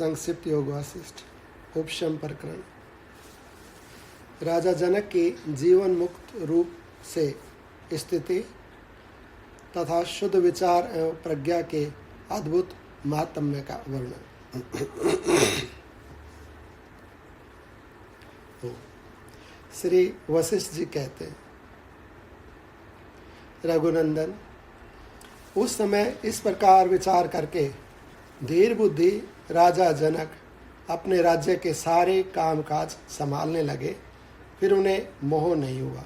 संक्षिप्त योग वासिष्ठ उपशम प्रकरण। राजा जनक की जीवन मुक्त रूप से स्थिति तथा शुद्ध विचार एवं प्रज्ञा के अद्भुत महात्म्य का वर्णन। श्री वशिष्ठ जी कहते हैं, रघुनंदन, उस समय इस प्रकार विचार करके धीर बुद्धि राजा जनक अपने राज्य के सारे कामकाज संभालने लगे। फिर उन्हें मोह नहीं हुआ।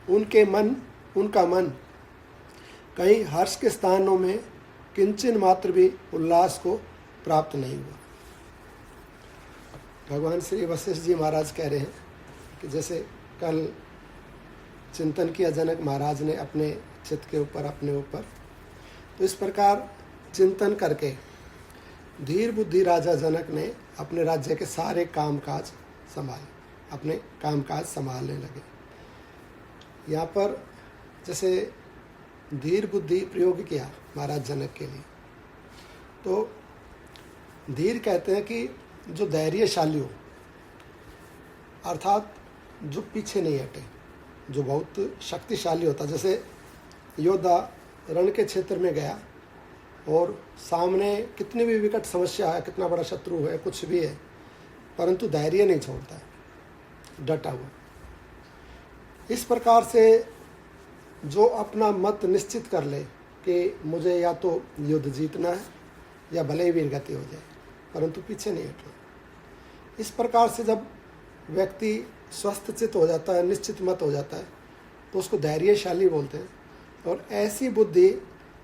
उनका मन कहीं हर्ष के स्थानों में किंचन मात्र भी उल्लास को प्राप्त नहीं हुआ। भगवान श्री वशिष्ठ जी महाराज कह रहे हैं कि जैसे कल चिंतन किया जनक महाराज ने अपने चित्त के ऊपर, अपने ऊपर, तो इस प्रकार चिंतन करके धीर बुद्धि राजा जनक ने अपने राज्य के सारे कामकाज अपने कामकाज संभालने लगे। यहाँ पर जैसे धीर बुद्धि प्रयोग किया महाराज जनक के लिए, तो धीर कहते हैं कि जो धैर्यशाली हो, अर्थात जो पीछे नहीं हटे, जो बहुत शक्तिशाली होता। जैसे योद्धा रण के क्षेत्र में गया और सामने कितनी भी विकट समस्या है, कितना बड़ा शत्रु है, कुछ भी है, परंतु धैर्य नहीं छोड़ता है, डटा हुआ। इस प्रकार से जो अपना मत निश्चित कर ले कि मुझे या तो युद्ध जीतना है या भले ही वीरगति हो जाए, परंतु पीछे नहीं हटना। इस प्रकार से जब व्यक्ति स्वस्थ चित्त हो जाता है, निश्चित मत हो जाता है, तो उसको धैर्यशाली बोलते हैं। और ऐसी बुद्धि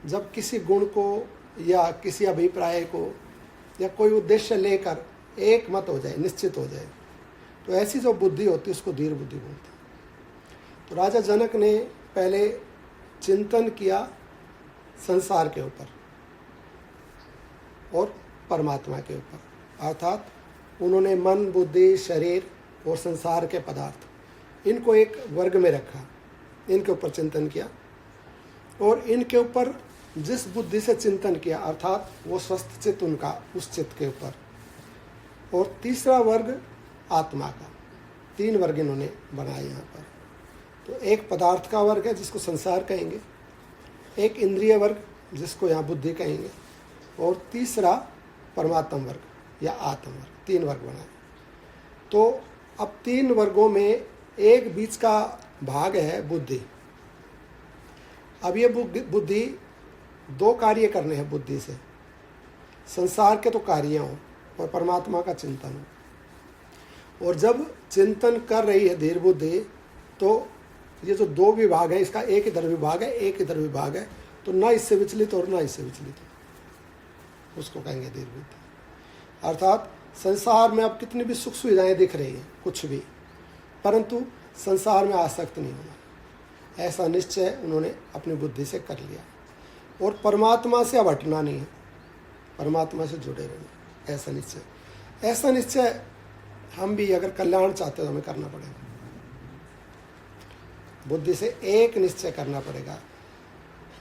जब किसी गुण को या किसी अभिप्राय को या कोई उद्देश्य लेकर एक मत हो जाए, निश्चित हो जाए, तो ऐसी जो बुद्धि होती है उसको धीर बुद्धि बोलते हैं। तो राजा जनक ने पहले चिंतन किया संसार के ऊपर और परमात्मा के ऊपर, अर्थात उन्होंने मन, बुद्धि, शरीर और संसार के पदार्थ, इनको एक वर्ग में रखा, इनके ऊपर चिंतन किया। और इनके ऊपर जिस बुद्धि से चिंतन किया, अर्थात वो स्वस्थ चित्त उनका उस चित्त के ऊपर। और तीसरा वर्ग आत्मा का, 3 वर्ग इन्होंने बनाए यहाँ पर। तो एक पदार्थ का वर्ग है जिसको संसार कहेंगे, एक इंद्रिय वर्ग जिसको यहाँ बुद्धि कहेंगे, और तीसरा परमात्म वर्ग या आत्म वर्ग। 3 वर्ग बनाए। तो अब 3 वर्गों में एक बीच का भाग है बुद्धि। अब ये बुद्धि 2 कार्य करने हैं बुद्धि से, संसार के तो कार्य हों और परमात्मा का चिंतन हो। और जब चिंतन कर रही है धीर बुद्धि, तो ये जो 2 विभाग है, इसका एक इधर विभाग है, एक इधर विभाग है, तो ना इससे विचलित और ना इससे विचलित हो, उसको कहेंगे धीर बुद्धि। अर्थात संसार में अब कितनी भी सुख सुविधाएं दिख रही हैं, कुछ भी, परंतु संसार में आसक्त नहीं होना, ऐसा निश्चय उन्होंने अपनी बुद्धि से कर लिया। और परमात्मा से अब हटना नहीं है, परमात्मा से जुड़े रहना, ऐसा निश्चय हम भी अगर कल्याण चाहते हो हमें करना पड़ेगा। बुद्धि से एक निश्चय करना पड़ेगा।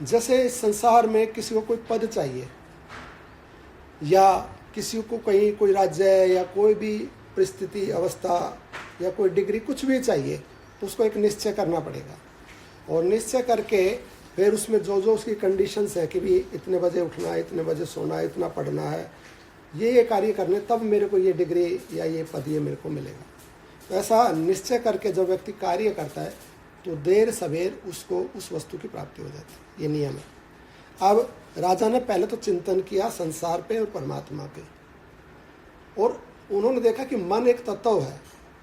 जैसे इस संसार में किसी को कोई पद चाहिए, या किसी को कहीं कोई राज्य या कोई भी परिस्थिति, अवस्था या कोई डिग्री, कुछ भी चाहिए, तो उसको एक निश्चय करना पड़ेगा। और निश्चय करके फिर उसमें जो जो उसकी कंडीशंस है कि भी इतने बजे उठना है, इतने बजे सोना है, इतना पढ़ना है, ये कार्य करने, तब मेरे को ये डिग्री या ये पद ये मेरे को मिलेगा। तो ऐसा निश्चय करके जब व्यक्ति कार्य करता है तो देर सवेर उसको उस वस्तु की प्राप्ति हो जाती है। ये नियम है। अब राजा ने पहले तो चिंतन किया संसार पे और परमात्मा पे, और उन्होंने देखा कि मन एक तत्व है,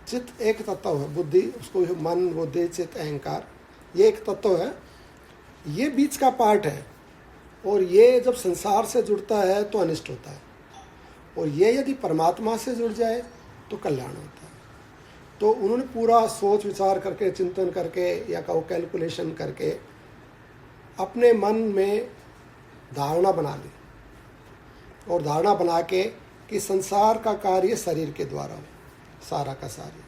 चित्त एक तत्व है, बुद्धि, उसको मन, बुद्धि, चित्त, अहंकार, ये एक तत्व है, ये बीच का पार्ट है। और ये जब संसार से जुड़ता है तो अनिष्ट होता है, और ये यदि परमात्मा से जुड़ जाए तो कल्याण होता है। तो उन्होंने पूरा सोच विचार करके, चिंतन करके, या कहो कैलकुलेशन करके, अपने मन में धारणा बना ली, और धारणा बना के कि संसार का कार्य शरीर के द्वारा हो, सारा का सारी,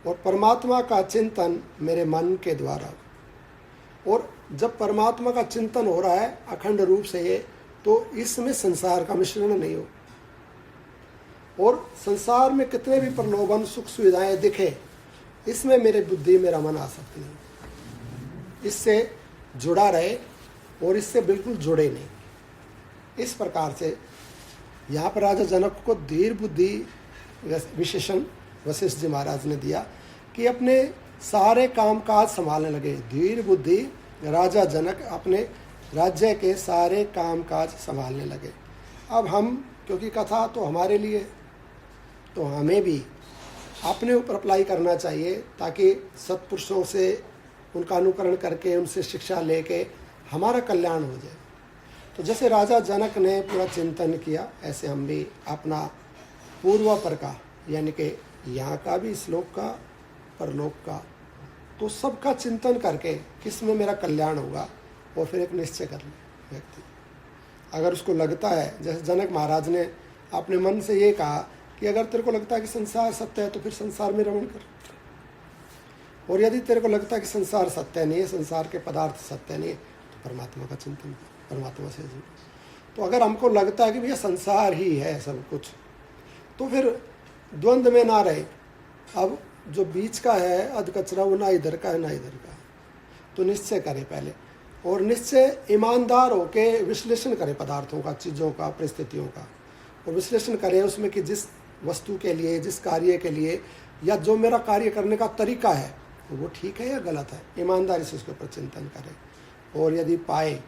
और परमात्मा का चिंतन मेरे मन के द्वारा हो। और जब परमात्मा का चिंतन हो रहा है अखंड रूप से, ये तो इसमें संसार का मिश्रण नहीं हो। और संसार में कितने भी प्रलोभन सुख सुविधाएं दिखे, इसमें मेरे बुद्धि मेरा मन आ सकती नहीं, इससे जुड़ा रहे और इससे बिल्कुल जुड़े नहीं। इस प्रकार से यहाँ पर राजा जनक को धीर बुद्धि विशेषण वशिष्ठ जी महाराज ने दिया कि अपने सारे कामकाज संभालने लगे। धीर बुद्धि राजा जनक अपने राज्य के सारे कामकाज संभालने लगे। अब हम, क्योंकि कथा तो हमारे लिए, तो हमें भी अपने ऊपर अप्लाई करना चाहिए, ताकि सत्पुरुषों से उनका अनुकरण करके उनसे शिक्षा लेके हमारा कल्याण हो जाए। तो जैसे राजा जनक ने पूरा चिंतन किया, ऐसे हम भी अपना पूर्वापर का, यानी कि यहाँ का भी, श्लोक का, परलोक का, तो सबका चिंतन करके किस में मेरा कल्याण होगा, और फिर एक निश्चय कर ले व्यक्ति। अगर उसको लगता है, जैसे जनक महाराज ने अपने मन से ये कहा कि अगर तेरे को लगता है कि संसार सत्य है तो फिर संसार में रमण कर, और यदि तेरे को लगता है कि संसार सत्य नहीं है, संसार के पदार्थ सत्य नहीं है, तो परमात्मा का चिंतन कर, परमात्मा से जुड़। तो अगर हमको लगता है कि भैया संसार ही है सब कुछ, तो फिर द्वंद्व में ना रहे। अब जो बीच का है अध कचरा, वो ना इधर का है ना इधर का है, तो निश्चय करें पहले, और निश्चय ईमानदार होके विश्लेषण करें पदार्थों का, चीज़ों का, परिस्थितियों का, और विश्लेषण करें उसमें कि जिस वस्तु के लिए, जिस कार्य के लिए, या जो मेरा कार्य करने का तरीका है वो ठीक है या गलत है, ईमानदारी से उसके ऊपर चिंतन करें। और यदि पाए,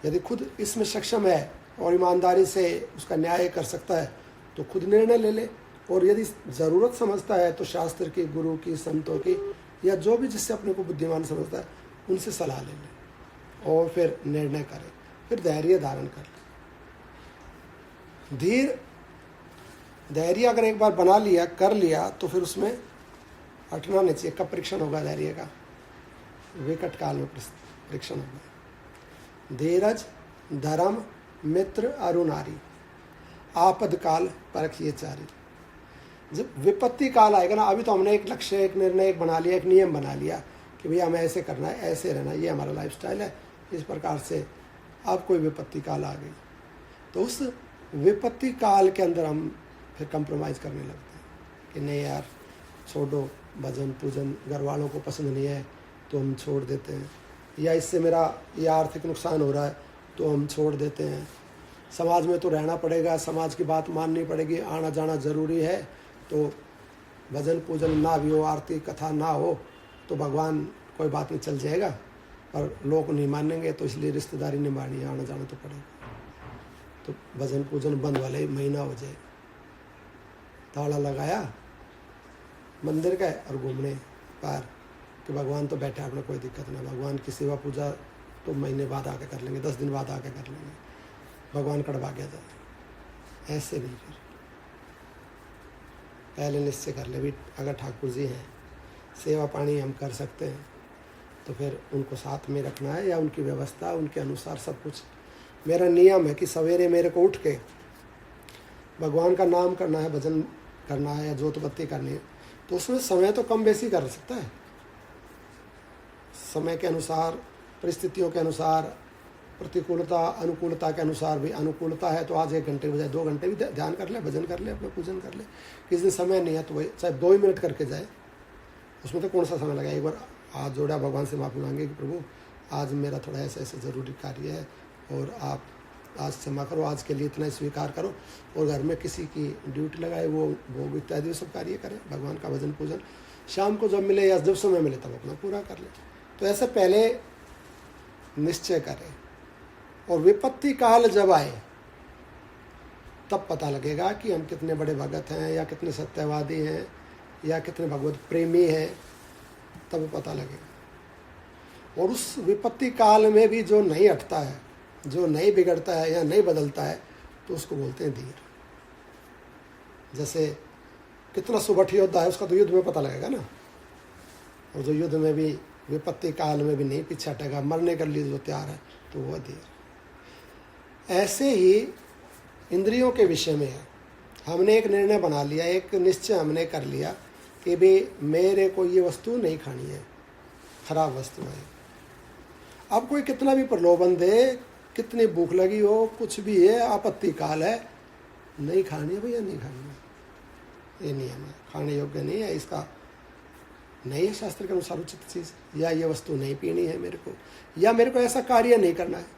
यदि खुद इसमें सक्षम है और ईमानदारी से उसका न्याय कर सकता है, तो खुद निर्णय ले ले, और यदि ज़रूरत समझता है तो शास्त्र की, गुरु की, संतों की, या जो भी जिससे अपने को बुद्धिमान समझता है उनसे सलाह ले ले, और फिर निर्णय करे, फिर धैर्य धारण कर ले। धैर्य अगर एक बार बना लिया, कर लिया, तो फिर उसमें हटना नहीं चाहिए। कब परीक्षण होगा धैर्य का? विकट काल में परीक्षण होगा। धीरज, धर्म, मित्र, अरुणारी, आपद काल परखिए चारी। जब विपत्ति काल आएगा ना, अभी तो हमने एक लक्ष्य, एक निर्णय, एक बना लिया, एक नियम बना लिया कि भैया हमें ऐसे करना है, ऐसे रहना, ये हमारा लाइफस्टाइल है, इस प्रकार से। अब कोई विपत्ति काल आ गई, तो उस विपत्ति काल के अंदर हम फिर कंप्रोमाइज़ करने लगते हैं कि नहीं यार, छोड़ो, भजन पूजन घर वालों को पसंद नहीं है तो हम छोड़ देते हैं, या इससे मेरा ये आर्थिक नुकसान हो रहा है तो हम छोड़ देते हैं, समाज में तो रहना पड़ेगा, समाज की बात माननी पड़ेगी, आना जाना ज़रूरी है, तो भजन पूजन ना भी हो, आरती कथा ना हो तो भगवान कोई बात नहीं, चल जाएगा, पर लोग नहीं मानेंगे तो इसलिए रिश्तेदारी निभानी है, आना जाना तो पड़ेगा। तो भजन पूजन बंद वाले महीना हो जाए, ताला लगाया मंदिर का और घूमने पार कि भगवान तो बैठे, अपना कोई दिक्कत नहीं, भगवान की सेवा पूजा तो महीने बाद आके कर लेंगे, 10 दिन बाद आके कर लेंगे, भगवान कड़वा गया जाए। ऐसे नहीं, फिर पहले निश्चय कर ले भी, अगर ठाकुर जी हैं, सेवा पानी हम कर सकते हैं, तो फिर उनको साथ में रखना है, या उनकी व्यवस्था, उनके अनुसार सब कुछ। मेरा नियम है कि सवेरे मेरे को उठ के भगवान का नाम करना है, भजन करना है, या जोत बत्ती करनी है, तो उसमें समय तो कम बेसी कर सकता है, समय के अनुसार, परिस्थितियों के अनुसार, प्रतिकूलता अनुकूलता के अनुसार भी। अनुकूलता है तो आज 1 घंटे बजाय 2 घंटे भी ध्यान कर ले, भजन कर ले, अपना पूजन कर ले। किस दिन समय नहीं है तो वही चाहे 2 ही मिनट करके जाए, उसमें तो कौन सा समय लगा। एक बार हाथ जोड़ा, भगवान से माफ़ी मांगे कि प्रभु आज मेरा थोड़ा ऐसा ऐसा ज़रूरी कार्य है, और आप आज क्षमा करो, आज के लिए इतना स्वीकार करो, और घर में किसी की ड्यूटी लगाए, वो भोग इत्यादि सब कार्य करें, भगवान का भजन पूजन शाम को जब मिले या जब समय मिले तब अपना पूरा कर ले। तो ऐसे पहले निश्चय करें, और विपत्ति काल जब आए तब पता लगेगा कि हम कितने बड़े भगत हैं, या कितने सत्यवादी हैं, या कितने भगवत प्रेमी हैं, तब पता लगेगा। और उस विपत्ति काल में भी जो नहीं हटता है, जो नहीं बिगड़ता है या नहीं बदलता है, तो उसको बोलते हैं धीर। जैसे कितना सुबठ योद्धा है, उसका तो युद्ध में पता लगेगा ना, और जो युद्ध में भी विपत्ति काल में भी नहीं पीछे हटेगा, मरने के लिए जो तैयार है, तो वह धीर। ऐसे ही इंद्रियों के विषय में है, हमने एक निर्णय बना लिया, एक निश्चय हमने कर लिया कि भाई मेरे को ये वस्तु नहीं खानी है, खराब वस्तु है। अब कोई कितना भी प्रलोभन दे, कितनी भूख लगी हो, कुछ भी है, आपत्ति काल है, नहीं खानी है भैया, नहीं खानी है, ये नियम है, खाने योग्य नहीं है, इसका नहीं है शास्त्र के अनुसार उचित चीज़, या ये वस्तु नहीं पीनी है मेरे को, या मेरे को ऐसा कार्य नहीं करना है।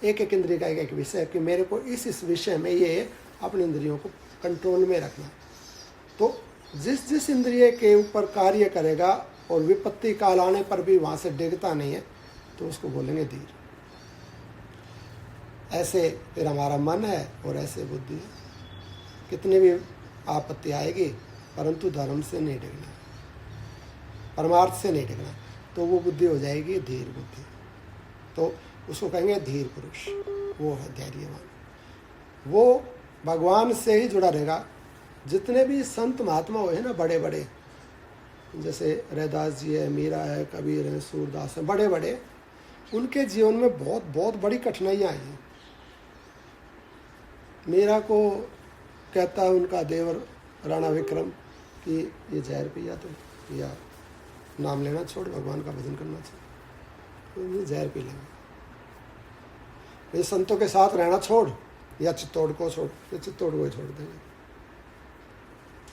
एक एक इंद्रिय का एक एक विषय कि मेरे को इस विषय में ये अपने इंद्रियों को कंट्रोल में रखना। तो जिस जिस इंद्रिय के ऊपर कार्य करेगा और विपत्ति काल आने पर भी वहाँ से डिगता नहीं है, तो उसको बोलेंगे धीर। ऐसे फिर हमारा मन है और ऐसे बुद्धि है, कितनी भी आपत्ति आएगी परंतु धर्म से नहीं डिगना, परमार्थ से नहीं डिगना, तो वो बुद्धि हो जाएगी धीर बुद्धि। तो उसको कहेंगे धीर पुरुष, वो है धैर्यवान, वो भगवान से ही जुड़ा रहेगा। जितने भी संत महात्मा हुए हैं ना, बड़े बड़े, जैसे रैदास जी है, मीरा है, कबीर है, सूरदास है, बड़े बड़े, उनके जीवन में बहुत बहुत बड़ी कठिनाइयाँ आई हैं। मीरा को कहता है उनका देवर राणा विक्रम कि ये जहर पिया तो, या नाम लेना छोड़, भगवान का भजन करना चाहिए, तो ये जहर पी लेंगे, ये संतों के साथ रहना छोड़, या चित्तौड़ को छोड़, या चित्तौड़ को ही छोड़ देंगे,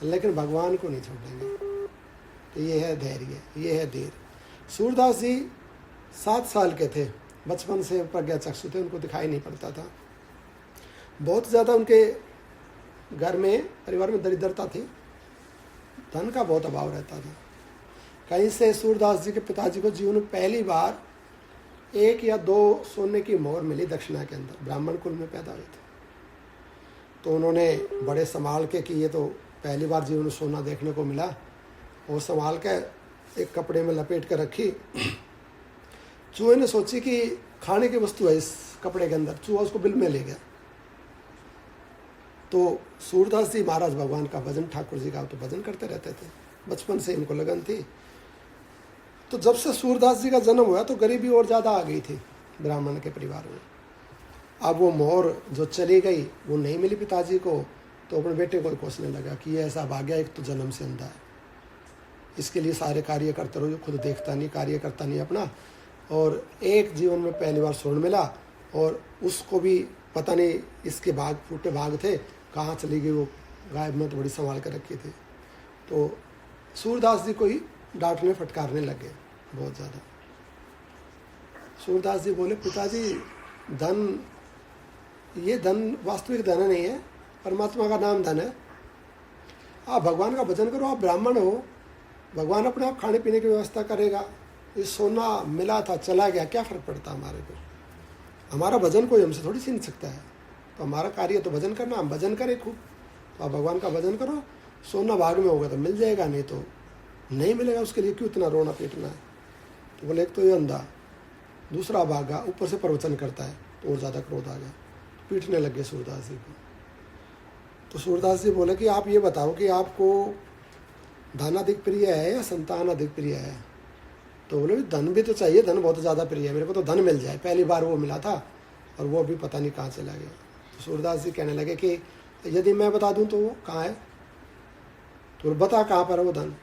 लेकिन भगवान को नहीं छोड़ेंगे। तो ये है धैर्य, ये है धीर। सूरदास जी 7 साल के थे, बचपन से प्रज्ञा चक्षु थे, उनको दिखाई नहीं पड़ता था। बहुत ज़्यादा उनके घर में, परिवार में दरिद्रता थी, धन का बहुत अभाव रहता था। कहीं से सूरदास जी के पिताजी को जीवन में पहली बार 1 या 2 सोने की मोहर मिली दक्षिणा के अंदर, ब्राह्मण कुल में पैदा हुए थे। तो उन्होंने बड़े संभाल के कि ये तो पहली बार जीवन में सोना देखने को मिला, और संभाल के एक कपड़े में लपेट कर रखी। चूहे ने सोची कि खाने की वस्तु है इस कपड़े के अंदर, चूहा उसको बिल में ले गया। तो सूरदास जी महाराज भगवान का भजन, ठाकुर जी का तो भजन करते रहते थे, बचपन से इनको लगन थी। तो जब से सूरदास जी का जन्म हुआ तो गरीबी और ज़्यादा आ गई थी ब्राह्मण के परिवार में। अब वो मोहर जो चली गई वो नहीं मिली पिताजी को, तो अपने बेटे को कोसने लगा कि ये ऐसा भाग्य, एक तो जन्म से अंधा है, इसके लिए सारे कार्य करते रहो, खुद देखता नहीं, कार्य करता नहीं अपना। और एक जीवन में पहली बार स्वर्ण मिला, और उसको भी पता नहीं, इसके भाग फूटे भाग थे, कहाँ चली गई वो, गायब में तो बड़ी संभाल कर रखी थी। तो सूरदास जी को ही डांटने फटकारने लगे बहुत ज़्यादा। सूरदास जी बोले, पिताजी धन, ये धन वास्तविक धन नहीं है, परमात्मा का नाम धन है, आप भगवान का भजन करो, आप ब्राह्मण हो, भगवान अपने आप खाने पीने की व्यवस्था करेगा। ये सोना मिला था चला गया, क्या फ़र्क पड़ता हमारे को, हमारा भजन कोई हमसे थोड़ी छीन सकता है। तो हमारा कार्य तो भजन करना, हम भजन करें खूब, तो आप भगवान का भजन करो, सोना भाग में होगा तो मिल जाएगा, नहीं तो नहीं मिलेगा, उसके लिए क्यों इतना रोना पीटना है। तो बोले, एक तो ये अंधा, दूसरा भागा, ऊपर से प्रवचन करता है, तो और ज़्यादा क्रोध आ गया, पीटने लग गए सूरदास जी को। तो सूरदास जी बोले कि आप ये बताओ कि आपको धन अधिक प्रिय है या संतान अधिक प्रिय है। तो बोले, धन भी तो चाहिए, धन बहुत ज़्यादा प्रिय है मेरे को, तो धन मिल जाए, पहली बार वो मिला था और वो भी पता नहीं कहाँ चला गया। तो सूरदास जी कहने लगे कि यदि मैं बता दूं तो वो कहाँ है, तो बता कहाँ पर है वो धन।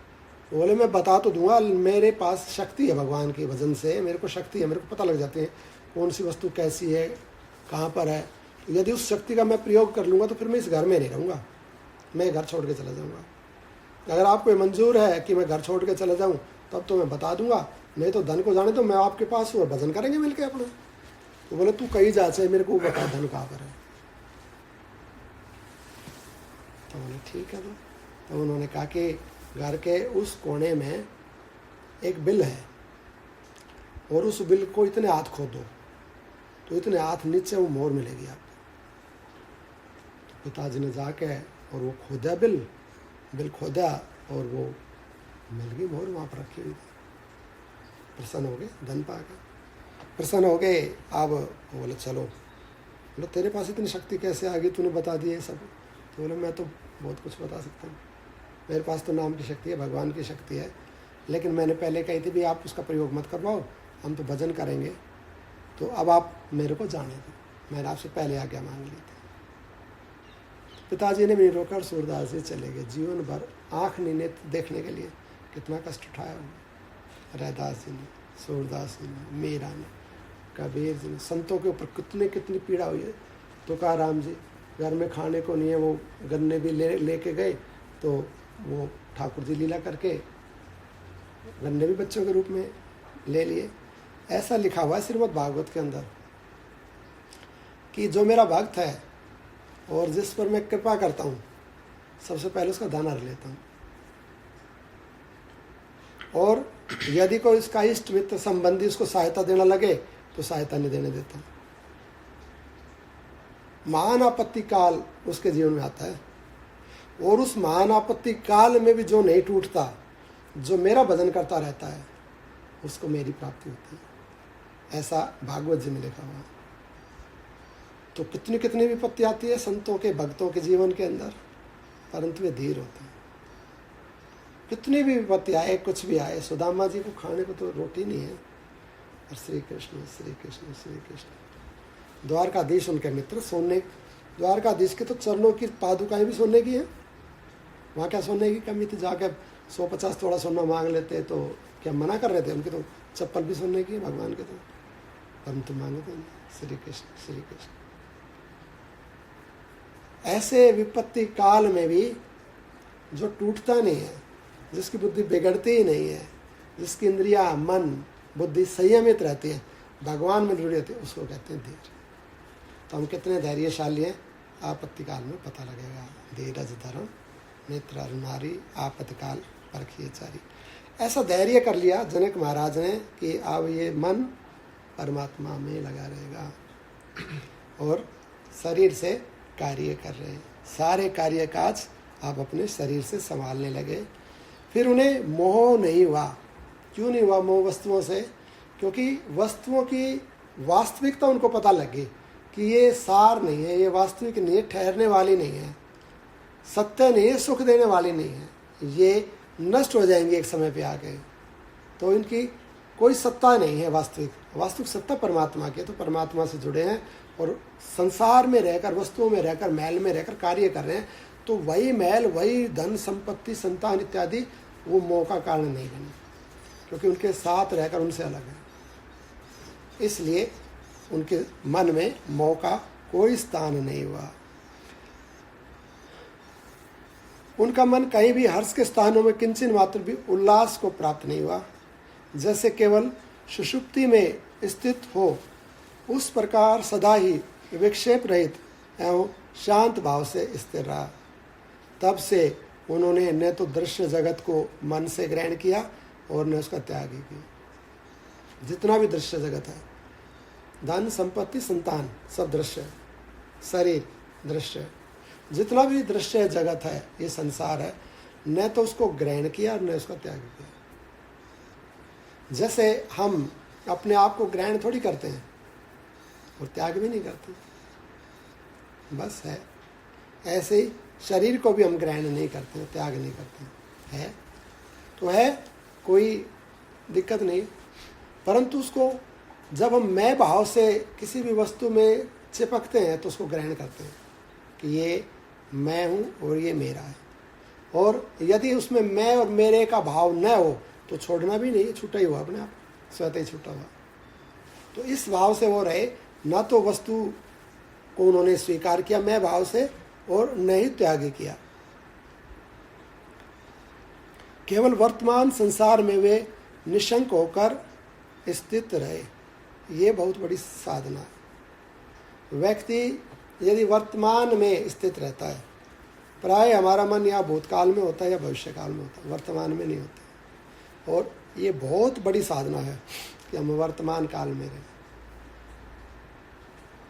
तो बोले, मैं बता तो दूंगा, मेरे पास शक्ति है भगवान के भजन से, मेरे को शक्ति है, मेरे को पता लग जाती है कौन सी वस्तु कैसी है, कहाँ पर है। तो यदि उस शक्ति का मैं प्रयोग कर लूँगा तो फिर मैं इस घर में नहीं रहूँगा, मैं घर छोड़ के चला जाऊँगा। अगर आपको मंजूर है कि मैं घर छोड़ के चला जाऊँ तब तो मैं बता दूंगा, नहीं तो धन को जाने तो मैं आपके पास हूँ, भजन करेंगे मिलके अपना। तो बोले, तू कहीं जा से मेरे को बता धन कहाँ पर है। तो बोले, ठीक है। तो उन्होंने कहा कि घर के उस कोने में एक बिल है, और उस बिल को इतने हाथ खोदो तो इतने हाथ नीचे वो मोहर मिलेगी आपको। तो पिताजी ने जाके और वो खोदा, बिल खोदा, और वो मिल गई मोहर, वहाँ पर रखी हुई थी। प्रसन्न हो गए, धन पा गए, प्रसन्न हो गए। अब बोले, चलो, बोले तेरे पास इतनी शक्ति कैसे आ गई, तूने बता दिए सब। तो बोले, मैं तो बहुत कुछ बता सकता हूँ, मेरे पास तो नाम की शक्ति है, भगवान की शक्ति है, लेकिन मैंने पहले कही थी भी आप उसका प्रयोग मत करवाओ, हम तो भजन करेंगे, तो अब आप मेरे को जाने दो, मैंने आपसे पहले आज्ञा मांग ली थी। पिताजी ने भी रोकर सूरदास जी चले गए। जीवन भर आँख नीने देखने के लिए कितना कष्ट उठाया रैदास जी ने, सूरदास जी ने, मीरा ने, कबीर जी ने, संतों के ऊपर कितनी पीड़ा हुई है। तुकाराम जी, घर में खाने को नहीं है, वो गन्ने भी लेके गए, तो वो ठाकुर जी लीला करके गन्ने भी बच्चों के रूप में ले लिए। ऐसा लिखा हुआ है श्रीमद् भागवत के अंदर कि जो मेरा भक्त है और जिस पर मैं कृपा करता हूँ, सबसे पहले उसका दाना लेता हूँ, और यदि कोई इसका इष्ट मित्र संबंधी उसको सहायता देना लगे तो सहायता नहीं देने देता। महान आपत्ति काल उसके जीवन में आता है, और उस महान आपत्ति काल में भी जो नहीं टूटता, जो मेरा भजन करता रहता है, उसको मेरी प्राप्ति होती है। ऐसा भागवत जी में लिखा हुआ है। तो कितनी विपत्ति आती है संतों के, भक्तों के जीवन के अंदर, परंतु वे धीर होते हैं। कितनी भी विपत्ति आए, कुछ भी आए, सुदामा जी को खाने को तो रोटी नहीं है, और श्री कृष्ण श्री कृष्ण श्री कृष्ण। द्वारकाधीश उनके मित्र, सोने, द्वारकाधीश के तो चरणों की पादुकाएं भी सोने की हैं। वहाँ क्या सोने की कमी थी? जाके 150 थोड़ा सोना मांग लेते तो क्या मना कर रहे थे? उनके तो चप्पल भी सोने की है भगवान के, तो परंतु मांगते नहीं। श्री कृष्ण श्री कृष्ण। ऐसे विपत्ति काल में भी जो टूटता नहीं है, जिसकी बुद्धि बिगड़ती ही नहीं है, जिसकी इंद्रिया मन बुद्धि संयमित रहती है, भगवान में जुड़ी रहती है, उसको कहते हैं धीर। तो हम कितने धैर्यशाली हैं, आपत्ति काल में पता लगेगा। धीरज धर्म नेत्र अरुणारी, आपत्ति काल परखिए चारी। ऐसा धैर्य कर लिया जनक महाराज ने कि अब ये मन परमात्मा में लगा रहेगा, और शरीर से कार्य कर रहे हैं, सारे कार्य काज आप अपने शरीर से संभालने लगे। फिर उन्हें मोह नहीं हुआ। क्यों नहीं हुआ मोह वस्तुओं से? क्योंकि वस्तुओं की वास्तविकता उनको पता लगी कि ये सार नहीं है, ये वास्तविक नहीं है, ठहरने वाली नहीं है, सत्य नहीं है, सुख देने वाली नहीं है, ये नष्ट हो जाएंगे एक समय पे आके। तो इनकी कोई सत्ता नहीं है वास्तविक सत्ता परमात्मा की है। तो परमात्मा से जुड़े हैं और संसार में रहकर, वस्तुओं में रहकर, महल में रहकर कार्य कर रहे हैं। तो वही महल, वही धन संपत्ति संतान इत्यादि वो मोह का कारण नहीं बने, क्योंकि उनके साथ रहकर उनसे अलग है। इसलिए उनके मन में मोह का कोई स्थान नहीं हुआ। उनका मन कहीं भी हर्ष के स्थानों में किंचन मात्र भी उल्लास को प्राप्त नहीं हुआ। जैसे केवल सुषुप्ति में स्थित हो, उस प्रकार सदा ही विक्षेप रहित एवं शांत भाव से स्थिर रहा। तब से उन्होंने न तो दृश्य जगत को मन से ग्रहण किया और न उसका त्याग ही किया। जितना भी दृश्य जगत है, धन संपत्ति संतान सब दृश्य है, शरीर दृश्य है, जितना भी दृश्य जगत है, ये संसार है, न तो उसको ग्रहण किया और न उसका त्याग किया। जैसे हम अपने आप को ग्रहण थोड़ी करते हैं और त्याग भी नहीं करते, बस है। ऐसे ही शरीर को भी हम ग्रहण नहीं करते, त्याग नहीं करते। है तो है, कोई दिक्कत नहीं, परंतु उसको जब हम मैं भाव से किसी भी वस्तु में चिपकते हैं तो उसको ग्रहण करते हैं कि ये मैं हूँ और ये मेरा है। और यदि उसमें मैं और मेरे का भाव न हो तो छोड़ना भी नहीं, छूटा ही हुआ अपने आप, स्वतः ही छूटा हुआ। तो इस भाव से वो रहे, ना तो वस्तु को उन्होंने स्वीकार किया मैं भाव से और न ही त्याग किया। केवल वर्तमान संसार में वे निशंक होकर स्थित रहे। ये बहुत बड़ी साधना है। व्यक्ति यदि वर्तमान में स्थित रहता है, प्राय हमारा मन या भूतकाल में होता है या भविष्य काल में होता है, वर्तमान में नहीं होता। और ये बहुत बड़ी साधना है कि हम वर्तमान काल में रहें।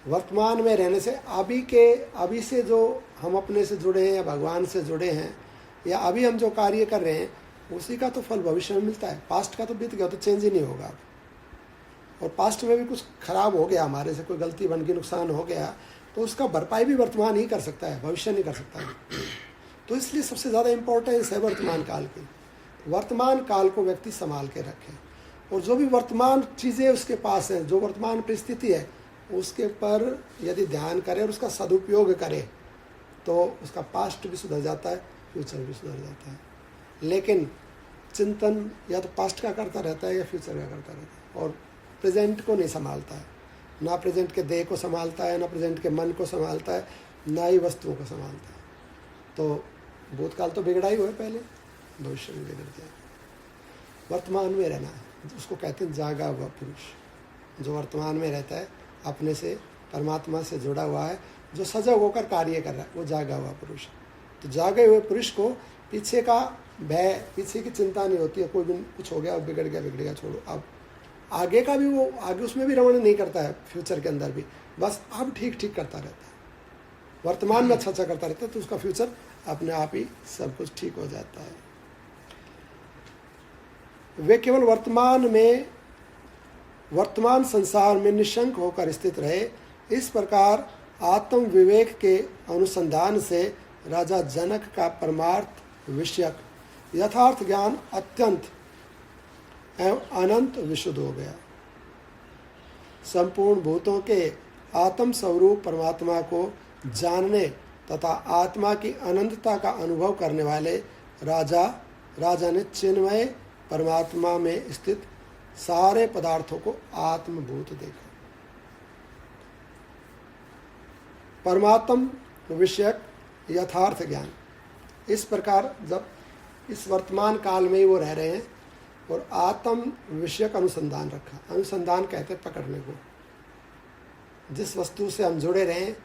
वर्तमान में रहने से अभी से जो हम अपने से जुड़े हैं या भगवान से जुड़े हैं, या अभी हम जो कार्य कर रहे हैं, उसी का तो फल भविष्य में मिलता है। पास्ट का तो बीत गया, तो चेंज ही नहीं होगा। और पास्ट में भी कुछ खराब हो गया, हमारे से कोई गलती बन गई, नुकसान हो गया, तो उसका भरपाई भी वर्तमान ही कर सकता है, भविष्य नहीं कर सकता है। तो इसलिए सबसे ज़्यादा इम्पोर्टेंस है वर्तमान काल की। वर्तमान काल को व्यक्ति संभाल के रखे, और जो भी वर्तमान चीज़ें उसके पास हैं, जो वर्तमान परिस्थिति है, उसके पर यदि ध्यान करे और उसका सदुपयोग करे, तो उसका पास्ट भी सुधर जाता है, फ्यूचर भी सुधर जाता है। लेकिन चिंतन या तो पास्ट का करता रहता है या फ्यूचर का करता रहता है, और प्रेजेंट को नहीं संभालता है। ना प्रेजेंट के देह को संभालता है, ना प्रेजेंट के मन को संभालता है, ना ही वस्तुओं को संभालता है। तो भूतकाल तो बिगड़ा ही हुआ है, पहले भविष्य में बिगड़ जाए। वर्तमान में रहना है, उसको कहते हैं जागा हुआ पुरुष। जो वर्तमान में रहता है, अपने से परमात्मा से जुड़ा हुआ है, जो सजग होकर कार्य कर रहा है, वो जागा हुआ पुरुष। तो जागे हुए पुरुष को पीछे का भय, पीछे की चिंता नहीं होती है। कोई दिन कुछ हो गया, बिगड़ गया, छोड़ो। अब आगे का भी वो आगे उसमें भी रमण नहीं करता है, फ्यूचर के अंदर भी बस अब ठीक करता रहता है, वर्तमान में अच्छा करता रहता है, तो उसका फ्यूचर अपने आप ही सब कुछ ठीक हो जाता है। वे केवल वर्तमान संसार में निशंक होकर स्थित रहे। इस प्रकार आत्म विवेक के अनुसंधान से राजा जनक का परमार्थ विषयक यथार्थ ज्ञान अत्यंत एवं अनंत विशुद्ध हो गया। संपूर्ण भूतों के आत्म स्वरूप परमात्मा को जानने तथा आत्मा की अनंतता का अनुभव करने वाले राजा ने चिन्मय परमात्मा में स्थित सारे पदार्थों को आत्मभूत देखा। परमात्म विषयक यथार्थ ज्ञान, इस प्रकार जब इस वर्तमान काल में ही वो रह रहे हैं और आत्म विषयक अनुसंधान रखा। अनुसंधान कहते हैं पकड़ने को, जिस वस्तु से हम जुड़े रहें,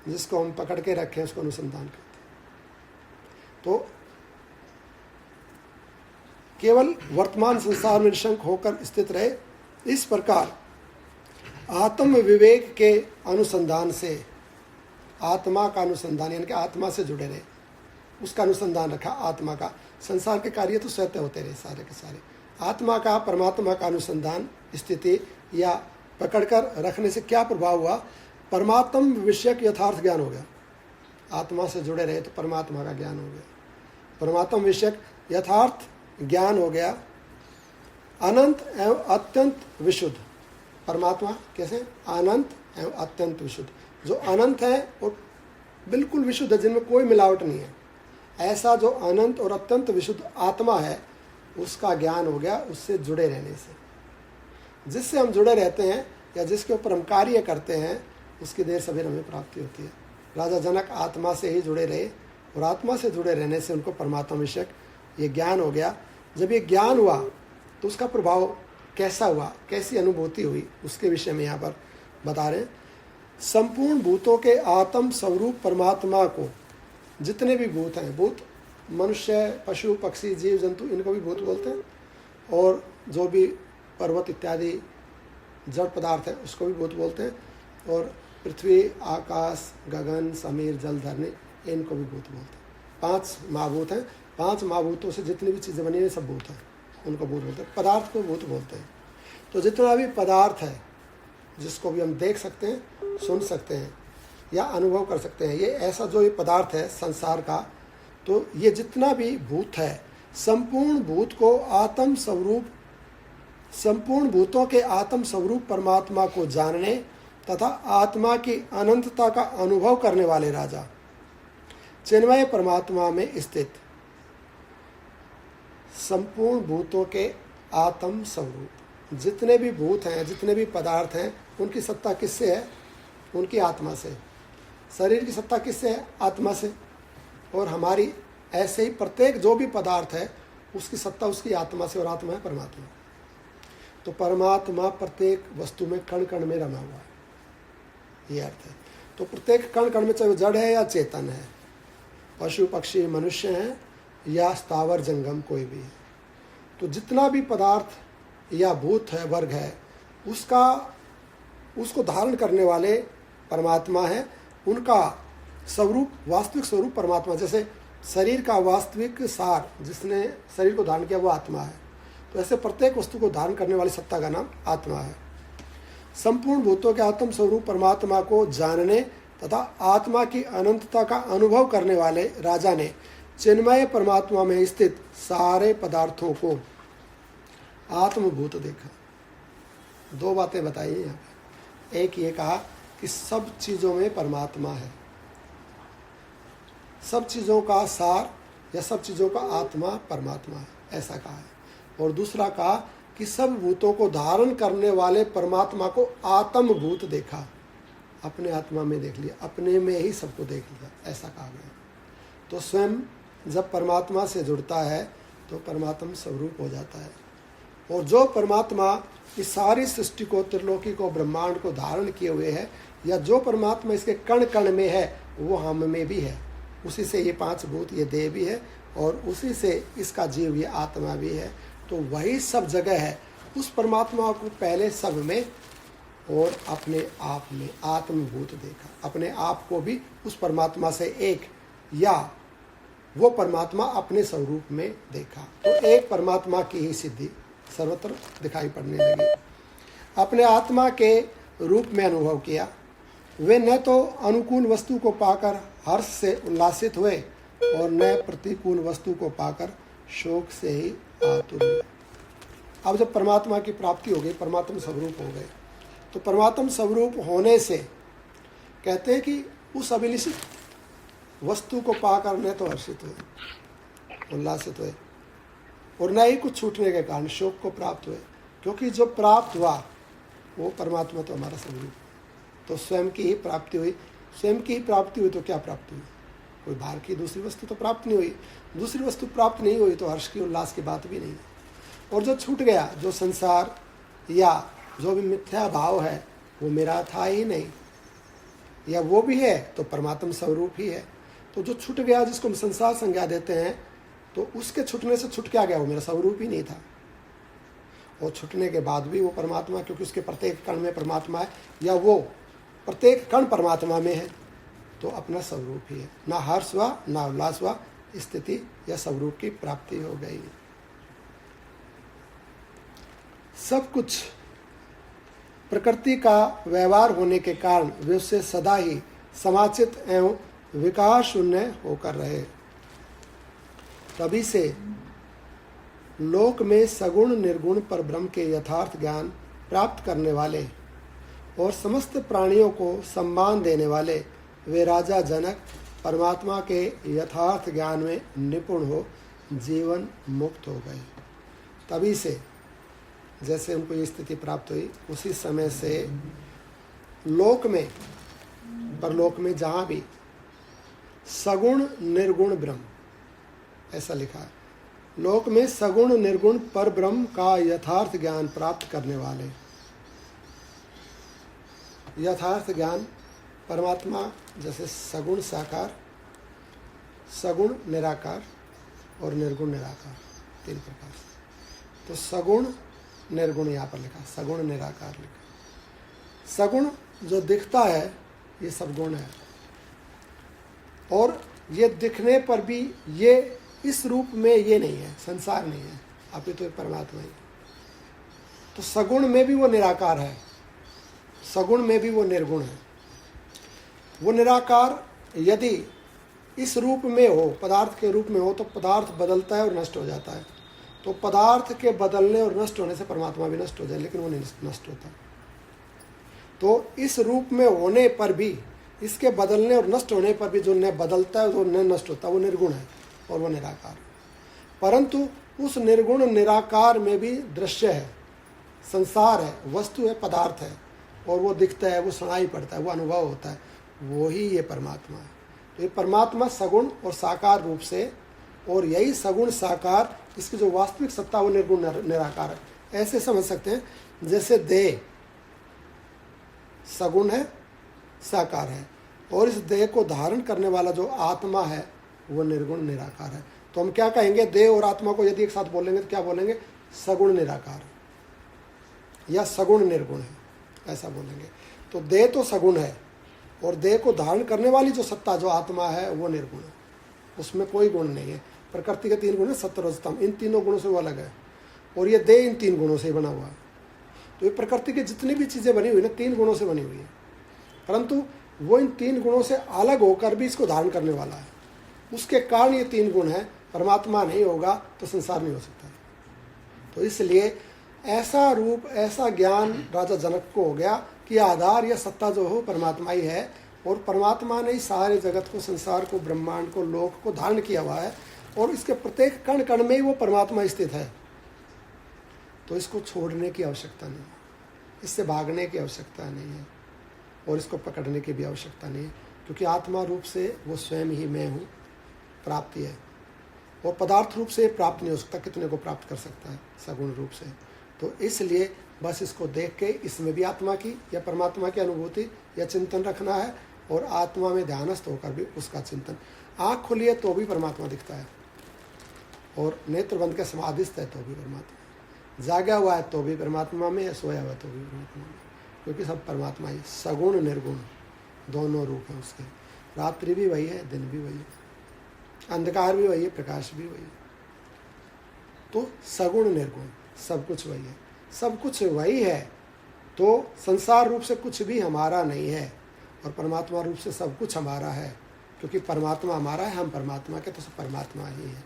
जिसको हम पकड़ के रखें, उसको अनुसंधान कहते हैं। तो केवल वर्तमान संसार में निशंक होकर स्थित रहे। इस प्रकार आत्म विवेक के अनुसंधान से, आत्मा का अनुसंधान यानी कि आत्मा से जुड़े रहे, उसका अनुसंधान रखा। आत्मा का, संसार के कार्य तो स्वतः होते रहे सारे के सारे। आत्मा का, परमात्मा का अनुसंधान, स्थिति या पकड़कर रखने से क्या प्रभाव हुआ? परमात्म विषयक यथार्थ ज्ञान हो गया। आत्मा से जुड़े रहे तो परमात्मा का ज्ञान हो गया, परमात्म विषयक यथार्थ ज्ञान हो गया। अनंत एवं अत्यंत विशुद्ध, परमात्मा कैसे? अनंत एवं अत्यंत विशुद्ध। जो अनंत है वो बिल्कुल विशुद्ध है, जिनमें कोई मिलावट नहीं है। ऐसा जो अनंत और अत्यंत विशुद्ध आत्मा है, उसका ज्ञान हो गया उससे जुड़े रहने से। जिससे हम जुड़े रहते हैं या जिसके ऊपर हम कार्य करते हैं, उसकी देर सवेर हमें प्राप्ति होती है। राजा जनक आत्मा से ही जुड़े रहे और आत्मा से जुड़े रहने से उनको परमात्मा विषयक ये ज्ञान हो गया। जब ये ज्ञान हुआ तो उसका प्रभाव कैसा हुआ, कैसी अनुभूति हुई, उसके विषय में यहाँ पर बता रहे हैं। संपूर्ण भूतों के आत्म स्वरूप परमात्मा को, जितने भी भूत हैं, भूत मनुष्य, पशु, पक्षी, जीव जंतु, इनको भी भूत बोलते हैं, और जो भी पर्वत इत्यादि जड़ पदार्थ है उसको भी भूत बोलते हैं, और पृथ्वी, आकाश, गगन, समीर, जल, धरनी, इनको भी भूत बोलते हैं। 5 महाभूत हैं। 5 महाभूतों से जितनी भी चीज़ें बनी हैं सब भूत हैं, उनको भूत बोलते हैं। पदार्थ को भूत बोलते हैं। तो जितना भी पदार्थ है, जिसको भी हम देख सकते हैं, सुन सकते हैं या अनुभव कर सकते हैं, ये ऐसा जो ये पदार्थ है संसार का, तो ये जितना भी भूत है, संपूर्ण भूत को आत्म स्वरूप, संपूर्ण भूतों के आत्म स्वरूप परमात्मा को जानने तथा आत्मा की अनंतता का अनुभव करने वाले राजा, चिन्मय परमात्मा में स्थित संपूर्ण भूतों के आत्म स्वरूप, जितने भी भूत हैं, जितने भी पदार्थ हैं, उनकी सत्ता किससे है? उनकी आत्मा से। शरीर की सत्ता किससे है? आत्मा से। और हमारी ऐसे ही प्रत्येक जो भी पदार्थ है उसकी सत्ता उसकी आत्मा से, और आत्मा है परमात्मा। तो परमात्मा प्रत्येक वस्तु में कण कण में रमा हुआ है, ये अर्थ है। तो प्रत्येक कण कण में, चाहे वो जड़ है या चेतन है, पशु पक्षी मनुष्य हैं या स्थावर जंगम कोई भी है, तो जितना भी पदार्थ या भूत है, वर्ग है, उसको धारण करने वाले परमात्मा है। उनका स्वरूप, वास्तविक स्वरूप परमात्मा। जैसे शरीर का वास्तविक सार, जिसने शरीर को धारण किया वो आत्मा है, तो ऐसे प्रत्येक वस्तु को धारण करने वाली सत्ता का नाम आत्मा है। संपूर्ण भूतों के आत्म स्वरूप परमात्मा को जानने तथा आत्मा की अनंतता का अनुभव करने वाले राजा ने चिन्मय परमात्मा में स्थित सारे पदार्थों को आत्मभूत देखा। 2 बातें बताई यहाँ पे। एक ये कहा कि सब चीज़ों में परमात्मा है, सब चीज़ों का सार या सब चीज़ों का आत्मा परमात्मा है, ऐसा कहा है। और दूसरा कहा कि सब भूतों को धारण करने वाले परमात्मा को आत्म भूत देखा, अपने आत्मा में देख लिया, अपने में ही सबको देख लिया, ऐसा कहा गया। तो स्वयं जब परमात्मा से जुड़ता है तो परमात्मा स्वरूप हो जाता है। और जो परमात्मा इस सारी सृष्टि को, त्रिलोकी को, ब्रह्मांड को धारण किए हुए है, या जो परमात्मा इसके कण कण में है, वो हम में भी है। उसी से ये 5 भूत, ये देह भी है, और उसी से इसका जीव, ये आत्मा भी है। तो वही सब जगह है। उस परमात्मा को पहले सब में और अपने आप में आत्मभूत देखा, अपने आप को भी उस परमात्मा से एक, या वो परमात्मा अपने स्वरूप में देखा। तो एक परमात्मा की ही सिद्धि सर्वत्र दिखाई पड़ने लगी। अपने आत्मा के रूप में अनुभव किया। वे न तो अनुकूल वस्तु को पाकर हर्ष से उल्लासित हुए और न प्रतिकूल वस्तु को पाकर शोक से ही आतुर हुए। अब जब परमात्मा की प्राप्ति हो गई, परमात्मा स्वरूप हो गए, तो परमात्मा स्वरूप होने से कहते हैं कि उस अभिलषित वस्तु को पाकर न तो हर्षित हुए, उल्लासित हुए, और न ही कुछ छूटने के कारण शोक को प्राप्त हुए, क्योंकि जो प्राप्त हुआ वो परमात्मा तो हमारा स्वरूप। तो स्वयं की ही प्राप्ति हुई। स्वयं की ही प्राप्ति हुई तो क्या प्राप्ति हुई? कोई बाहर की दूसरी वस्तु तो प्राप्त नहीं हुई। दूसरी वस्तु प्राप्त नहीं हुई तो हर्ष की, उल्लास की बात भी नहीं है। और जो छूट गया, जो संसार या जो भी मिथ्या भाव है, वो मेरा था ही नहीं, या वो भी है तो परमात्मा स्वरूप ही है। तो जो छूट गया, जिसको हम संसार संज्ञा देते हैं, तो उसके छूटने से छूट क्या गया? वो मेरा स्वरूप ही नहीं था। और छूटने के बाद भी वो परमात्मा, क्योंकि उसके प्रत्येक कण में परमात्मा है, या वो प्रत्येक कण परमात्मा में है, तो अपना स्वरूप ही है। ना हर्ष हुआ, ना उल्लास हुआ, स्थिति या स्वरूप की प्राप्ति हो गई। सब कुछ प्रकृति का व्यवहार होने के कारण वे उससे सदा ही समाचित एवं विकार शून्य होकर रहे। तभी से लोक में सगुण निर्गुण पर ब्रह्म के यथार्थ ज्ञान प्राप्त करने वाले और समस्त प्राणियों को सम्मान देने वाले वे राजा जनक परमात्मा के यथार्थ ज्ञान में निपुण हो जीवन मुक्त हो गए। तभी से जैसे उनको ये स्थिति प्राप्त हुई, उसी समय से लोक में, परलोक में जहाँ भी सगुण निर्गुण ब्रह्म, ऐसा लिखा है, लोक में सगुण निर्गुण पर ब्रह्म का यथार्थ ज्ञान प्राप्त करने वाले। यथार्थ ज्ञान परमात्मा जैसे सगुण साकार, सगुण निराकार और निर्गुण निराकार, 3 प्रकार से। तो सगुण निर्गुण यहाँ पर लिखा, सगुण निराकार लिखा। सगुण जो दिखता है ये सब गुण है, और ये दिखने पर भी ये इस रूप में ये नहीं है, संसार नहीं है, अभी तो एक परमात्मा ही। तो सगुण में भी वो निराकार है, सगुण में भी वो निर्गुण है। वो निराकार यदि इस रूप में हो, पदार्थ के रूप में हो, तो पदार्थ बदलता है और नष्ट हो जाता है। तो पदार्थ के बदलने और नष्ट होने से परमात्मा भी नष्ट हो जाए, लेकिन वो नहीं नष्ट होता। तो इस रूप में होने पर भी, इसके बदलने और नष्ट होने पर भी जो न बदलता है, जो न नष्ट होता है, वो निर्गुण है और वो निराकार है। परंतु उस निर्गुण निराकार में भी दृश्य है, संसार है, वस्तु है, पदार्थ है, और वो दिखता है, वो सुनाई पड़ता है, वो अनुभव होता है, वो ही ये परमात्मा है। तो ये परमात्मा सगुण और साकार रूप से, और यही सगुण साकार इसकी जो वास्तविक सत्ता वो निर्गुण निराकार है। ऐसे समझ सकते हैं जैसे देह सगुण है, साकार है, और इस देह को धारण करने वाला जो आत्मा है वो निर्गुण निराकार है। तो हम क्या कहेंगे? देह और आत्मा को यदि एक साथ बोलेंगे तो क्या बोलेंगे? सगुण निराकार या सगुण निर्गुण है, ऐसा बोलेंगे। तो देह तो सगुण है, और देह को धारण करने वाली जो सत्ता, जो आत्मा है, वो निर्गुण है, उसमें कोई गुण नहीं है। प्रकृति के 3 गुण है, सत्व रज तम, इन तीनों गुणों से वो अलग है, और ये देह इन 3 गुणों से बना हुआ है। तो ये प्रकृति की जितनी भी चीज़ें बनी हुई ना, 3 गुणों से बनी हुई है, परंतु वो इन 3 गुणों से अलग होकर भी इसको धारण करने वाला है। उसके कारण ये 3 गुण है। परमात्मा नहीं होगा तो संसार नहीं हो सकता। तो इसलिए ऐसा रूप, ऐसा ज्ञान राजा जनक को हो गया कि आधार या सत्ता जो हो परमात्मा ही है, और परमात्मा ने सारे जगत को, संसार को, ब्रह्मांड को, लोक को धारण किया हुआ है, और इसके प्रत्येक कण कण में ही वो परमात्मा स्थित है। तो इसको छोड़ने की आवश्यकता नहीं है, इससे भागने की आवश्यकता नहीं है और इसको पकड़ने की भी आवश्यकता नहीं है, क्योंकि आत्मा रूप से वो स्वयं ही मैं हूँ, प्राप्ति है। और पदार्थ रूप से प्राप्त नहीं हो सकता, कितने को प्राप्त कर सकता है सगुण रूप से। तो इसलिए बस इसको देख के इसमें भी आत्मा की या परमात्मा की अनुभूति या चिंतन रखना है, और आत्मा में ध्यानस्थ होकर भी उसका चिंतन। आँख खुली है तो भी परमात्मा दिखता है, और नेत्र बंद के समाधिस्थ है तो भी परमात्मा, जागा हुआ है तो भी परमात्मा में है, सोया हुआ है तो भी परमात्मा में, क्योंकि सब परमात्मा ही, सगुण निर्गुण दोनों रूप हैं उसके। रात्रि भी वही है, दिन भी वही है, अंधकार भी वही है, प्रकाश भी वही है। तो सगुण निर्गुण सब कुछ वही है। सब कुछ वही है तो संसार रूप से कुछ भी हमारा नहीं है, और परमात्मा रूप से सब कुछ हमारा है, क्योंकि परमात्मा हमारा है, हम परमात्मा के, तो सब परमात्मा ही है।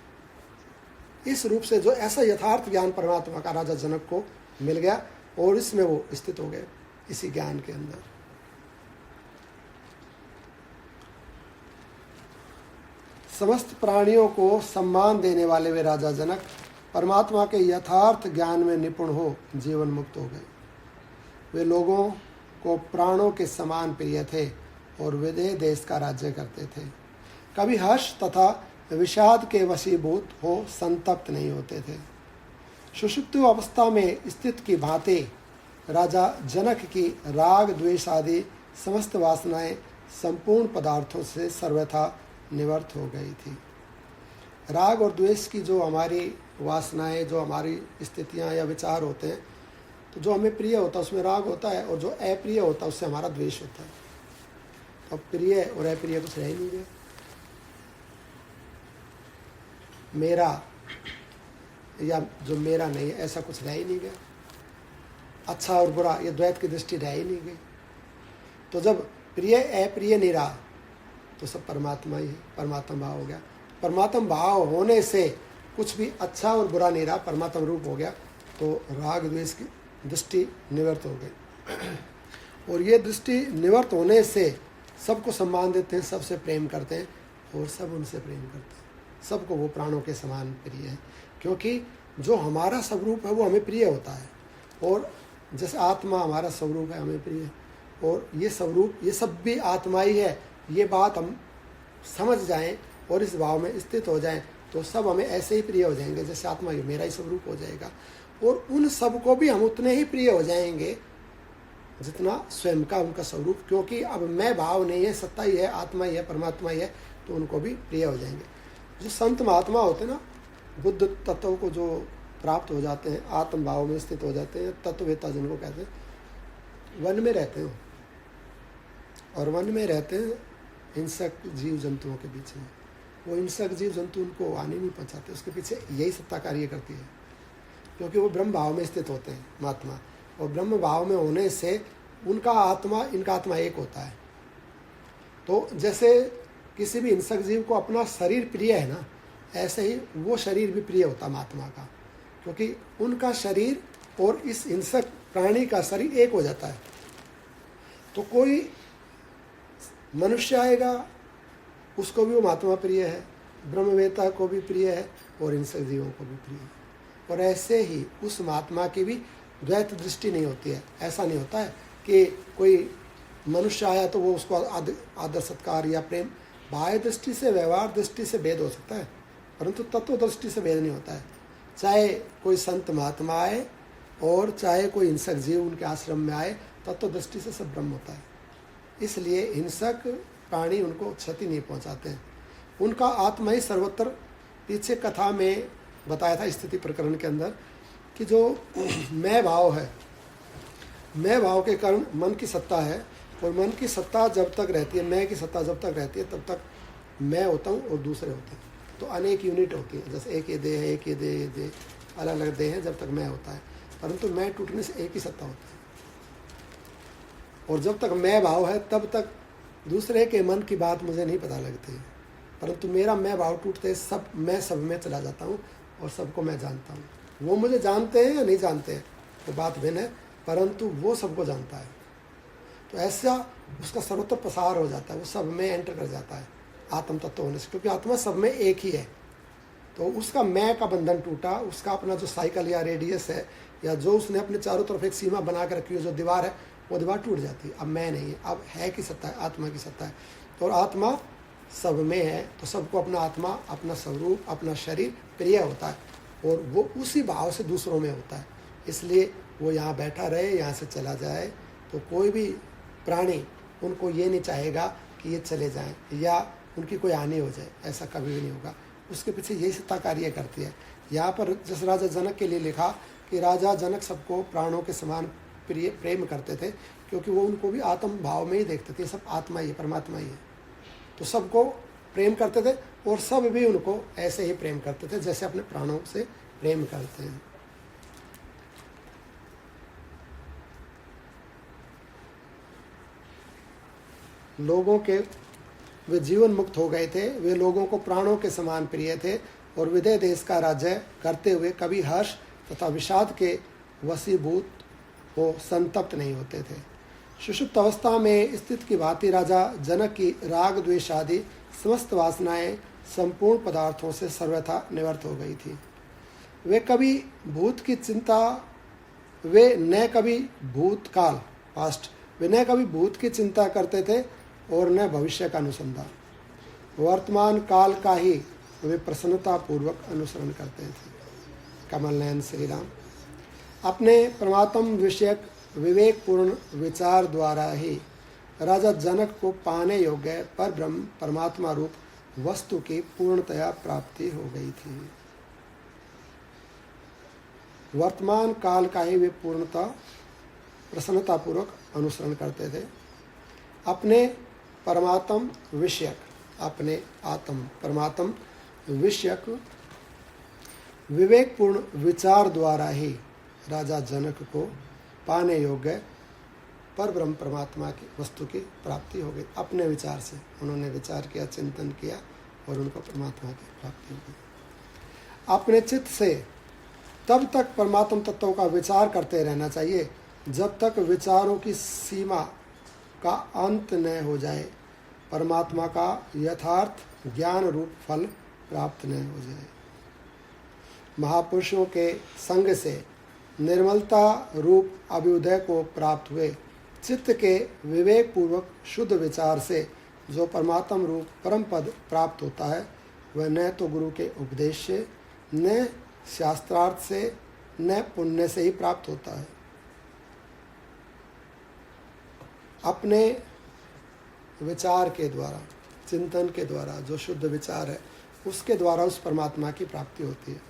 इस रूप से जो ऐसा यथार्थ ज्ञान परमात्मा का राजा जनक को मिल गया, और इसमें वो स्थित हो गए, इसी ज्ञान के अंदर। समस्त प्राणियों को सम्मान देने वाले वे राजा जनक परमात्मा के यथार्थ ज्ञान में निपुण हो जीवन मुक्त हो गए। वे लोगों को प्राणों के समान प्रिय थे और विदेह देश का राज्य करते थे। कभी हर्ष तथा विषाद के वशीभूत हो संतप्त नहीं होते थे। सुषुप्ति अवस्था में स्थित की भांति राजा जनक की राग द्वेष आदि समस्त वासनाएं संपूर्ण पदार्थों से सर्वथा निवृत्त हो गई थी। राग और द्वेष की जो हमारी वासनाएं, जो हमारी स्थितियां या विचार होते हैं, तो जो हमें प्रिय होता है उसमें राग होता है, और जो अप्रिय होता है उससे हमारा द्वेष होता है। तो प्रिय और अप्रिय कुछ रह ही नहीं गया। मेरा या जो मेरा नहीं है, ऐसा कुछ रह ही नहीं गया। अच्छा और बुरा, ये द्वैत की दृष्टि रह ही नहीं गई। तो जब प्रिय अप्रिय नहीं रहा तो सब परमात्मा ही है, परमात्मा भाव हो गया। परमात्मा भाव होने से कुछ भी अच्छा और बुरा नहीं रहा, परमात्मा रूप हो गया, तो राग द्वेष की दृष्टि निवृत्त हो गई। और ये दृष्टि निवृत्त होने से सबको सम्मान देते हैं, सबसे प्रेम करते हैं, और सब उनसे प्रेम करते हैं। सबको वो प्राणों के समान प्रिय है, क्योंकि जो हमारा स्वरूप है वो हमें प्रिय होता है, और जैसे आत्मा हमारा स्वरूप है हमें प्रिय है, और ये स्वरूप ये सब भी आत्मा ही है। ये बात हम समझ जाएं और इस भाव में स्थित हो जाएं तो सब हमें ऐसे ही प्रिय हो जाएंगे, जैसे आत्मा ये मेरा ही स्वरूप हो जाएगा। और उन सब को भी हम उतने ही प्रिय हो जाएंगे जितना स्वयं का उनका स्वरूप, क्योंकि अब मैं भाव नहीं है, सत्ता ही है, आत्मा ही है, परमात्मा ही है, तो उनको भी प्रिय हो जाएंगे। जो संत महात्मा होते हैं ना, बुद्ध तत्व को जो प्राप्त हो जाते हैं, आत्म भाव में स्थित हो जाते हैं, तत्ववेत्ता जिनको कहते हैं, वन में रहते हैं, और वन में रहते हैं हिंसक जीव जंतुओं के बीच में। वो हिंसक जीव जंतु उनको हानि नहीं पहुँचाते, उसके पीछे यही सत्ता कार्य करती है, क्योंकि वो ब्रह्म भाव में स्थित होते हैं महात्मा, और ब्रह्म भाव में होने से उनका आत्मा इनका आत्मा एक होता है। तो जैसे किसी भी हिंसक जीव को अपना शरीर प्रिय है ना, ऐसे ही वो शरीर भी प्रिय होता है महात्मा का, क्योंकि उनका शरीर और इस हिंसक प्राणी का शरीर एक हो जाता है। तो कोई मनुष्य आएगा, उसको भी वो महात्मा प्रिय है, ब्रह्मवेत्ता को भी प्रिय है, और हिंसक जीवों को भी प्रिय है। और ऐसे ही उस महात्मा की भी द्वैत दृष्टि नहीं होती है। ऐसा नहीं होता है कि कोई मनुष्य आया तो वो उसको आदर सत्कार या प्रेम, बाह्य दृष्टि से व्यवहार दृष्टि से भेद हो सकता है, परंतु तत्व दृष्टि से भेद नहीं होता है। चाहे कोई संत महात्मा आए और चाहे कोई हिंसक जीव उनके आश्रम में आए, तत्व दृष्टि से सब ब्रह्म होता है। इसलिए हिंसक प्राणी उनको क्षति नहीं पहुंचाते हैं, उनका आत्मा ही सर्वत्र। पीछे कथा में बताया था स्थिति प्रकरण के अंदर कि जो मैं भाव है, मैं भाव के कारण मन की सत्ता है, और मन की सत्ता जब तक रहती है, मैं की सत्ता जब तक रहती है, तब तक मैं होता हूँ और दूसरे होते हैं। तो अनेक यूनिट होती है, जैसे एक ये देह है, एक ये देह, अलग अलग देह है, जब तक मैं होता है, परंतु मैं टूटने से एक ही सत्ता होता है। और जब तक मैं भाव है तब तक दूसरे के मन की बात मुझे नहीं पता लगती है, परंतु मेरा मैं भाव टूटते सब मैं सब में चला जाता हूँ और सबको मैं जानता हूँ। वो मुझे जानते हैं या नहीं जानते हैं तो बात भिन्न है, परंतु वो सबको जानता है। तो ऐसा उसका सर्वत्र प्रसार हो जाता है, वो सब में एंटर कर जाता है आत्म तत्व होने से, क्योंकि आत्मा सब में एक ही है। तो उसका मैं का बंधन टूटा, उसका अपना जो साइकिल या रेडियस है या जो उसने अपने चारों तरफ एक सीमा बना कर रखी है, जो दीवार है वो दीवार टूट जाती है। अब मैं नहीं है, अब है की सत्ता है, आत्मा की सत्ता है। और आत्मा सब में है, तो सबको अपना आत्मा, अपना स्वरूप, अपना शरीर प्रिय होता है, और वो उसी भाव से दूसरों में होता है। इसलिए वो यहाँ बैठा रहे, यहाँ से चला जाए, तो कोई भी प्राणी उनको ये नहीं चाहेगा कि ये चले जाएं या उनकी कोई हानि हो जाए, ऐसा कभी भी नहीं होगा। उसके पीछे यही सत्ता कार्य करती है। यहाँ पर जिस राजा जनक के लिए लिखा कि राजा जनक सबको प्राणों के समान प्रिय प्रेम करते थे, क्योंकि वो उनको भी आत्म भाव में ही देखते थे, सब आत्मा ही है, परमात्मा ही है। तो सबको प्रेम करते थे, और सब भी उनको ऐसे ही प्रेम करते थे जैसे अपने प्राणों से प्रेम करते हैं। लोगों के वे जीवन मुक्त हो गए थे, वे लोगों को प्राणों के समान प्रिय थे, और विदेह देश का राज्य करते हुए कभी हर्ष तथा विषाद के वशीभूत हो संतप्त नहीं होते थे। सुषुप्त अवस्था में स्थित की भांति राजा जनक की राग द्वेष आदि समस्त वासनाएं संपूर्ण पदार्थों से सर्वथा निवृत्त हो गई थी। वे कभी भूत की चिंता, वे न कभी भूतकाल पास्ट, वे न कभी भूत की चिंता करते थे और न भविष्य का अनुसंधान। वर्तमान काल का ही वे प्रसन्नता पूर्वक अनुसरण करते थे। कमल नयन श्री राम। अपने परमात्म विषयक विवेकपूर्ण विचार द्वारा ही राजा जनक को पाने योग्य पर ब्रह्म परमात्मा रूप वस्तु की पूर्णतया प्राप्ति हो गई थी। वर्तमान काल का ही वे पूर्णता प्रसन्नता पूर्वक अनुसरण करते थे। अपने परमात्म विषयक, अपने आत्म परमात्म विषयक विवेकपूर्ण विचार द्वारा ही राजा जनक को पाने योग्य पर ब्रह्म परमात्मा की वस्तु की प्राप्ति हो गई। अपने विचार से उन्होंने विचार किया, चिंतन किया, और उनको परमात्मा की प्राप्ति हो गई। अपने चित्त से तब तक परमात्म तत्वों का विचार करते रहना चाहिए जब तक विचारों की सीमा का अंत न हो जाए, परमात्मा का यथार्थ ज्ञान रूप फल प्राप्त न हो जाए। महापुरुषों के संग से निर्मलता रूप अभ्युदय को प्राप्त हुए चित्त के विवेक पूर्वक शुद्ध विचार से जो परमात्म रूप परम पद प्राप्त होता है, वह न तो गुरु के उपदेश से, न शास्त्रार्थ से, न पुण्य से ही प्राप्त होता है। अपने विचार के द्वारा, चिंतन के द्वारा, जो शुद्ध विचार है उसके द्वारा उस परमात्मा की प्राप्ति होती है।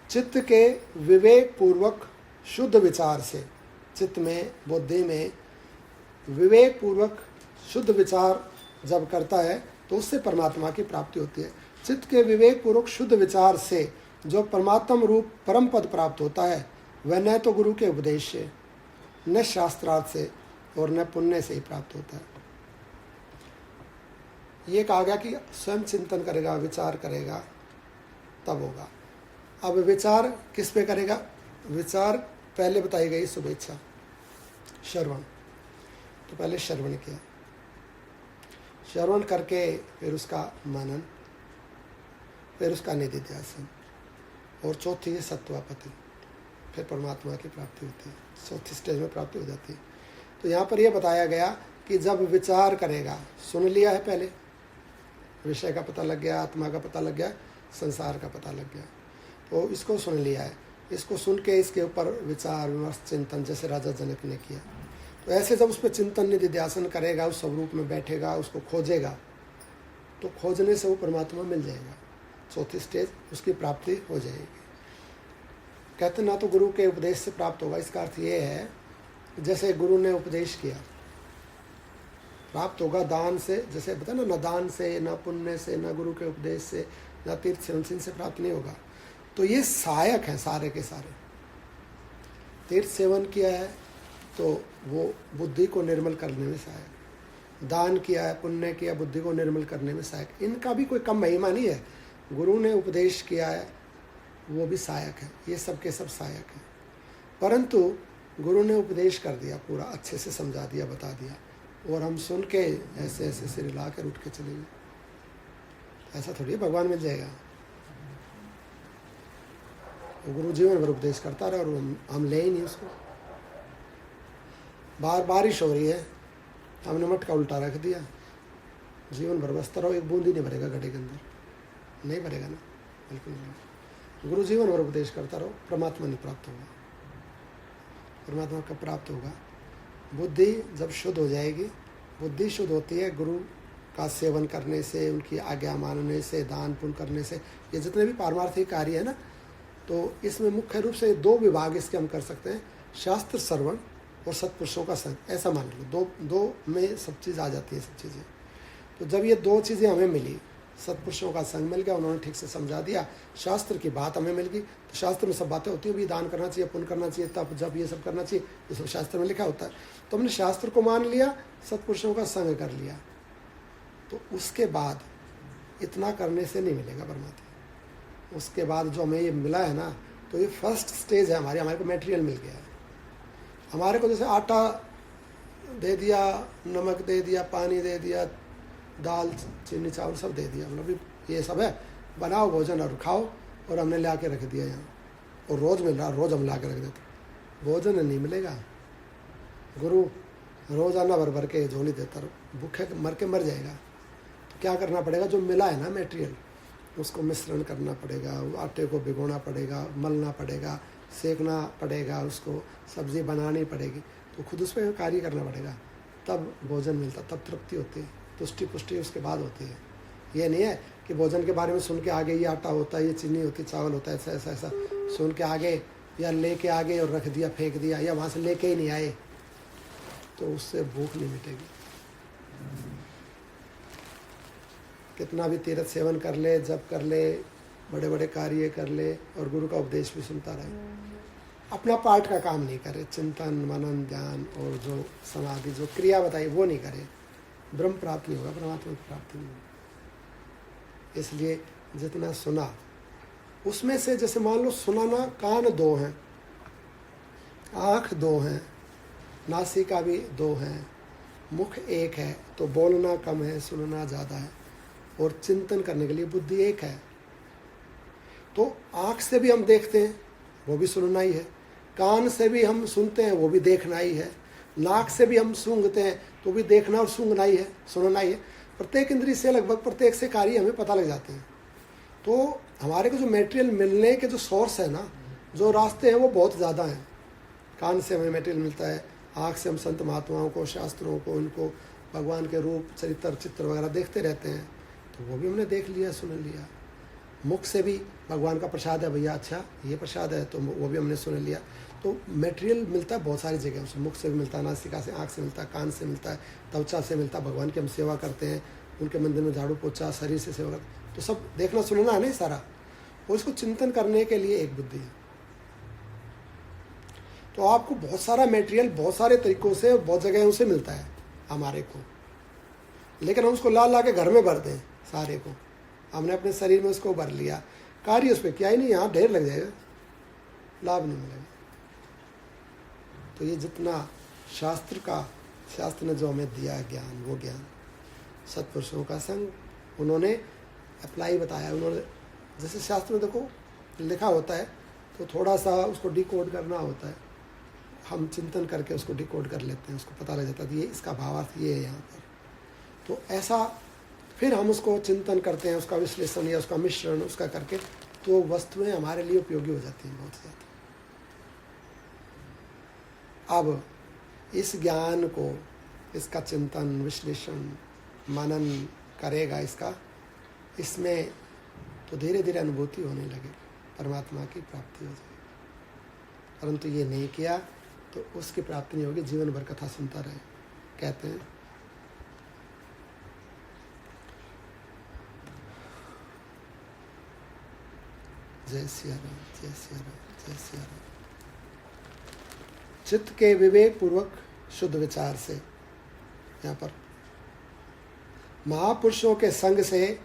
चित्त के विवेक पूर्वक शुद्ध विचार से, चित्त में, बुद्धि में विवेक पूर्वक शुद्ध विचार जब करता है तो उससे परमात्मा की प्राप्ति होती है। चित्त के विवेक पूर्वक शुद्ध विचार से जो परमात्म रूप परम पद प्राप्त होता है, वह न तो गुरु के उपदेश से, न शास्त्रार्थ से, और न पुण्य से ही प्राप्त होता है। ये कहा गया कि स्वयं चिंतन करेगा, विचार करेगा, तब होगा। अब विचार किस पे करेगा? विचार पहले बताई गई शुभेच्छा, श्रवण। तो पहले श्रवण किया, श्रवण करके फिर उसका मनन, फिर उसका निधिध्यासन, और चौथी है सत्वापति, फिर परमात्मा की प्राप्ति होती है। चौथी स्टेज में प्राप्ति हो जाती है। तो यहाँ पर यह बताया गया कि जब विचार करेगा, सुन लिया है पहले, विषय का पता लग गया, आत्मा का पता लग गया, संसार का पता लग गया, तो इसको सुन लिया है। इसको सुन के इसके ऊपर विचार विमर्श चिंतन जैसे राजा जनक ने किया, तो ऐसे जब उस पर चिंतन निधिध्यासन करेगा, उस स्वरूप में बैठेगा, उसको खोजेगा, तो खोजने से वो परमात्मा मिल जाएगा। चौथी स्टेज उसकी प्राप्ति हो जाएगी। कहते ना तो गुरु के उपदेश से प्राप्त होगा, इसका अर्थ ये है जैसे गुरु ने उपदेश किया प्राप्त होगा। दान से, जैसे बता ना दान से, ना पुण्य से, ना गुरु के उपदेश से, ना तीर्थ सेवन से प्राप्त नहीं होगा। तो ये सहायक हैं सारे के सारे। तीर्थ सेवन किया है तो वो बुद्धि को निर्मल करने में सहायक, दान किया है, पुण्य किया, बुद्धि को निर्मल करने में सहायक। इनका भी कोई कम महिमा नहीं है। गुरु ने उपदेश किया है वो भी सहायक है, ये सब के सब सहायक हैं। परंतु गुरु ने उपदेश कर दिया, पूरा अच्छे से समझा दिया, बता दिया, और हम सुन के ऐसे ऐसे सिर हिला कर उठ के चले गए, ऐसा थोड़ी है भगवान मिल जाएगा। वो गुरु जीवन भर उपदेश करता रहा और हम ले ही नहीं उसको। बाहर बारिश हो रही है, हमने मटका उल्टा रख दिया, जीवन भर बसता रहो, एक बूंद ही नहीं भरेगा घड़े के अंदर, नहीं भरेगा ना, बिल्कुल नहीं। गुरु जीवन भर उपदेश करता रहो, परमात्मा नहीं प्राप्त होगा। परमात्मा कब प्राप्त होगा? बुद्धि जब शुद्ध हो जाएगी। बुद्धि शुद्ध होती है गुरु का सेवन करने से, उनकी आज्ञा मानने से, दान पुण्य करने से। ये जितने भी पारमार्थिक कार्य है ना, तो इसमें मुख्य रूप से 2 विभाग इसके हम कर सकते हैं, शास्त्र श्रवण और सत्पुरुषों का संग। ऐसा मान लो, दो में सब चीज़ आ जाती है, सब चीज़ें। तो जब ये 2 चीज़ें हमें मिली, सत्पुरुषों का संग मिल गया, उन्होंने ठीक से समझा दिया, शास्त्र की बात हमें मिल गई, तो शास्त्र में सब बातें होती है, भी दान करना चाहिए, पुण्य करना चाहिए, तब जब ये सब करना चाहिए, ये सब शास्त्र में लिखा होता है। तो हमने शास्त्र को मान लिया, सत्पुरुषों का संग कर लिया, तो उसके बाद इतना करने से नहीं मिलेगा परमात्मा। उसके बाद जो हमें ये मिला है ना, तो ये फर्स्ट स्टेज है हमारे को मटेरियल मिल गया है। हमारे को जैसे आटा दे दिया, नमक दे दिया, पानी दे दिया, दाल चीनी चावल सब दे दिया, मतलब ये सब है, बनाओ भोजन और खाओ, और हमने ला के रख दिया यहाँ, और रोज़ मिल रहा, रोज़ हम ला के रख देते। भोजन नहीं मिलेगा, गुरु रोज़ाना भर भर के झोली देता, भूखे मर के मर जाएगा। तो क्या करना पड़ेगा? जो मिला है ना मटेरियल, उसको मिश्रण करना पड़ेगा, आटे को भिगोना पड़ेगा, मलना पड़ेगा, सेकना पड़ेगा, उसको सब्ज़ी बनानी पड़ेगी, तो खुद उस पर कार्य करना पड़ेगा, तब भोजन मिलता, तब तृप्ति होती है, तुष्टि पुष्टि उसके बाद होती है। ये नहीं है कि भोजन के बारे में सुन के आगे ये आटा होता है, ये चीनी होती है, चावल होता है, ऐसा ऐसा ऐसा सुन के आगे, या लेके आगे और रख दिया, फेंक दिया, या वहाँ से लेके ही नहीं आए, तो उससे भूख नहीं मिटेगी। कितना भी तीर्थ सेवन कर ले, जप कर ले, बड़े बड़े कार्य कर ले, और गुरु का उपदेश भी सुनता रहे, अपना पार्ट का काम नहीं करे, चिंतन मनन ध्यान और जो समाधि जो क्रिया बताई वो नहीं करे, ब्रह्म प्राप्त नहीं होगा, परमात्मा की प्राप्ति नहीं होगी। इसलिए जितना सुना उसमें से, जैसे मान लो सुना ना, कान 2 हैं, आँख 2 हैं, नासिका भी 2 हैं, मुख 1 है, तो बोलना कम है, सुनना ज़्यादा है, और चिंतन करने के लिए बुद्धि 1 है। तो आँख से भी हम देखते हैं, वो भी सुनना ही है, कान से भी हम सुनते हैं, वो भी देखना ही है, नाक से भी हम सूंघते हैं, तो भी देखना और सूंघना ही है, सुनना ही है। प्रत्येक इंद्रिय से, लगभग प्रत्येक से कार्य हमें पता लग जाते हैं। तो हमारे को जो मटेरियल मिलने के जो सोर्स है ना, जो रास्ते हैं, वो बहुत ज़्यादा हैं। कान से हमें मटेरियल मिलता है, आँख से हम संत महात्माओं को, शास्त्रों को, उनको भगवान के रूप, चरित्र, चित्र वगैरह देखते रहते हैं, तो वो भी हमने देख लिया, सुन लिया। मुख से भी भगवान का प्रसाद है भैया, अच्छा ये प्रसाद है, तो वो भी हमने सुन लिया। तो मटेरियल मिलता है बहुत सारी जगह से, मुख से भी मिलता है, नासिका से, आँख से मिलता है, कान से मिलता है, त्वचा से मिलता है, भगवान की हम सेवा करते हैं, उनके मंदिर में झाड़ू पोछा, शरीर से सेवा करते, तो सब देखना सुनना है नहीं सारा, और इसको चिंतन करने के लिए एक बुद्धि है। तो आपको बहुत सारा मटेरियल बहुत सारे तरीक़ों से, बहुत जगहों से मिलता है हमारे को, लेकिन हम उसको ला के घर में भर दें सारे को, हमने अपने शरीर में उसको भर लिया, कार्य उस पर किया ही नहीं, यहाँ ढेर लग जाएगा, लाभ नहीं मिलेगा। तो ये जितना शास्त्र ने जो हमें दिया ज्ञान, वो ज्ञान सत्पुरुषों का संग, उन्होंने अप्लाई बताया। उन्होंने जैसे शास्त्र में देखो लिखा होता है, तो थोड़ा सा उसको डिकोड करना होता है, हम चिंतन करके उसको डिकोड कर लेते हैं, उसको पता लग जाता है ये इसका भावार्थ ये है यहाँ पर। तो ऐसा फिर हम उसको चिंतन करते हैं, उसका विश्लेषण या उसका मिश्रण उसका करके, तो वस्तुएं हमारे लिए उपयोगी हो जाती हैं बहुत ज़्यादा। अब इस ज्ञान को, इसका चिंतन विश्लेषण मनन करेगा, इसमें तो धीरे धीरे अनुभूति होने लगे, परमात्मा की प्राप्ति हो जाएगी। परंतु ये नहीं किया तो उसकी प्राप्ति नहीं होगी, जीवन भर कथा सुनता रहे। कहते हैं जय सिया राम, जय सिया राम, जय सिया राम। चित्त के विवेक पूर्वक शुद्ध विचार से, यहाँ पर महापुरुषों के संग से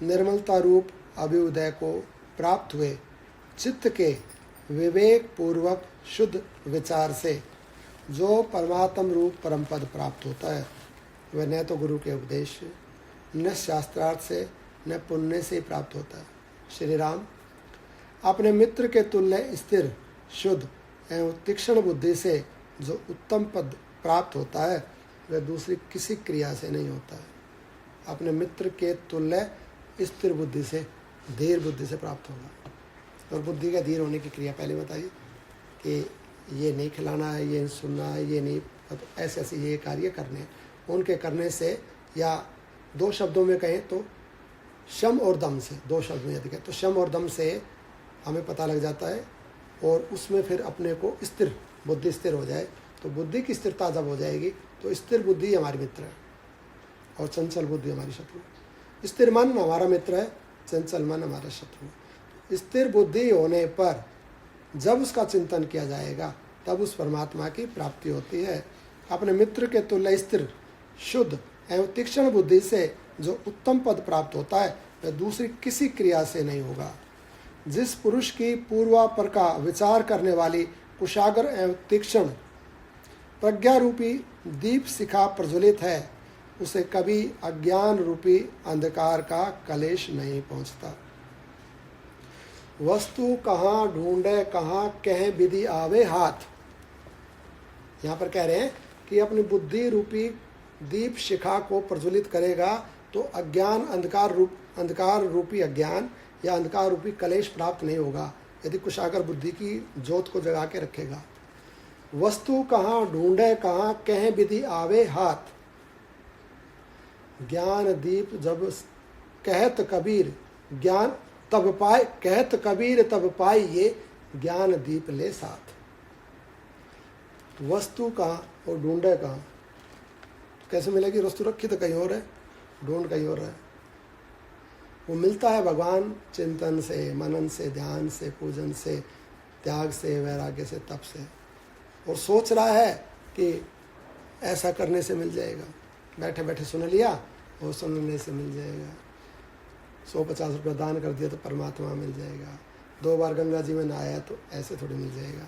निर्मलता रूप अभ्युदय को प्राप्त हुए चित्त के विवेक पूर्वक शुद्ध विचार से जो परमात्म रूप परम पद प्राप्त होता है, वह न तो गुरु के उपदेश, न शास्त्रार्थ से, न पुण्य से प्राप्त होता है। श्री राम, अपने मित्र के तुल्य स्थिर, शुद्ध एवं तीक्ष्ण बुद्धि से जो उत्तम पद प्राप्त होता है वह दूसरी किसी क्रिया से नहीं होता है। अपने मित्र के तुल्य स्थिर बुद्धि से, धीर बुद्धि से प्राप्त होगा। और बुद्धि का धीर होने की क्रिया पहले बताइए कि ये नहीं खिलाना है, ये सुनना है, ये नहीं, ऐसे ऐसे ये कार्य करने हैं। उनके करने से, या दो शब्दों में कहें तो शम और दम से, दो शब्द में यदि कहें तो शम और दम से हमें पता लग जाता है। और उसमें फिर अपने को स्थिर बुद्धि, स्थिर हो जाए तो बुद्धि की स्थिरता जब हो जाएगी तो स्थिर बुद्धि हमारी मित्र है और चंचल बुद्धि हमारी शत्रु है। स्थिर मन हमारा मित्र है, चंचल मन हमारा शत्रु है। स्थिर बुद्धि होने पर जब उसका चिंतन किया जाएगा तब उस परमात्मा की प्राप्ति होती है। अपने मित्र के तुल्य स्थिर, शुद्ध एवं तीक्ष्ण बुद्धि से जो उत्तम पद प्राप्त होता है वह दूसरी किसी क्रिया से नहीं होगा। जिस पुरुष की पूर्वापर का विचार करने वाली कुशाग्र एवं तीक्ष्ण प्रज्ञा रूपी दीप शिखा प्रज्वलित है, उसे कभी अज्ञान रूपी अंधकार का कलेश नहीं पहुंचता। वस्तु कहाँ ढूंढे कहाँ कह विधि आवे हाथ। यहाँ पर कह रहे हैं कि अपनी बुद्धि रूपी दीप शिखा को प्रज्वलित करेगा तो अज्ञान, अंधकार रूपी अज्ञान या अंधकार रूपी कलेश प्राप्त नहीं होगा यदि कुशाग्र बुद्धि की ज्योत को जगा के रखेगा। वस्तु कहाँ ढूंढे कहाँ कह विधि आवे हाथ, ज्ञान दीप जब कहत कबीर ज्ञान तब पाए, कहत कबीर तब पाई ये ज्ञान दीप ले साथ। वस्तु कहाँ और ढूंढे कहाँ, कैसे मिलेगी? वस्तु रखी तो कहीं और है, ढूंढ कहीं और है। वो मिलता है भगवान चिंतन से, मनन से, ध्यान से, पूजन से, त्याग से, वैराग्य से, तप से। और सोच रहा है कि ऐसा करने से मिल जाएगा, बैठे बैठे सुन लिया और सुनने से मिल जाएगा। 150 रुपये दान कर दिया तो परमात्मा मिल जाएगा। 2 बार गंगा जी में नहाया तो ऐसे थोड़ी मिल जाएगा,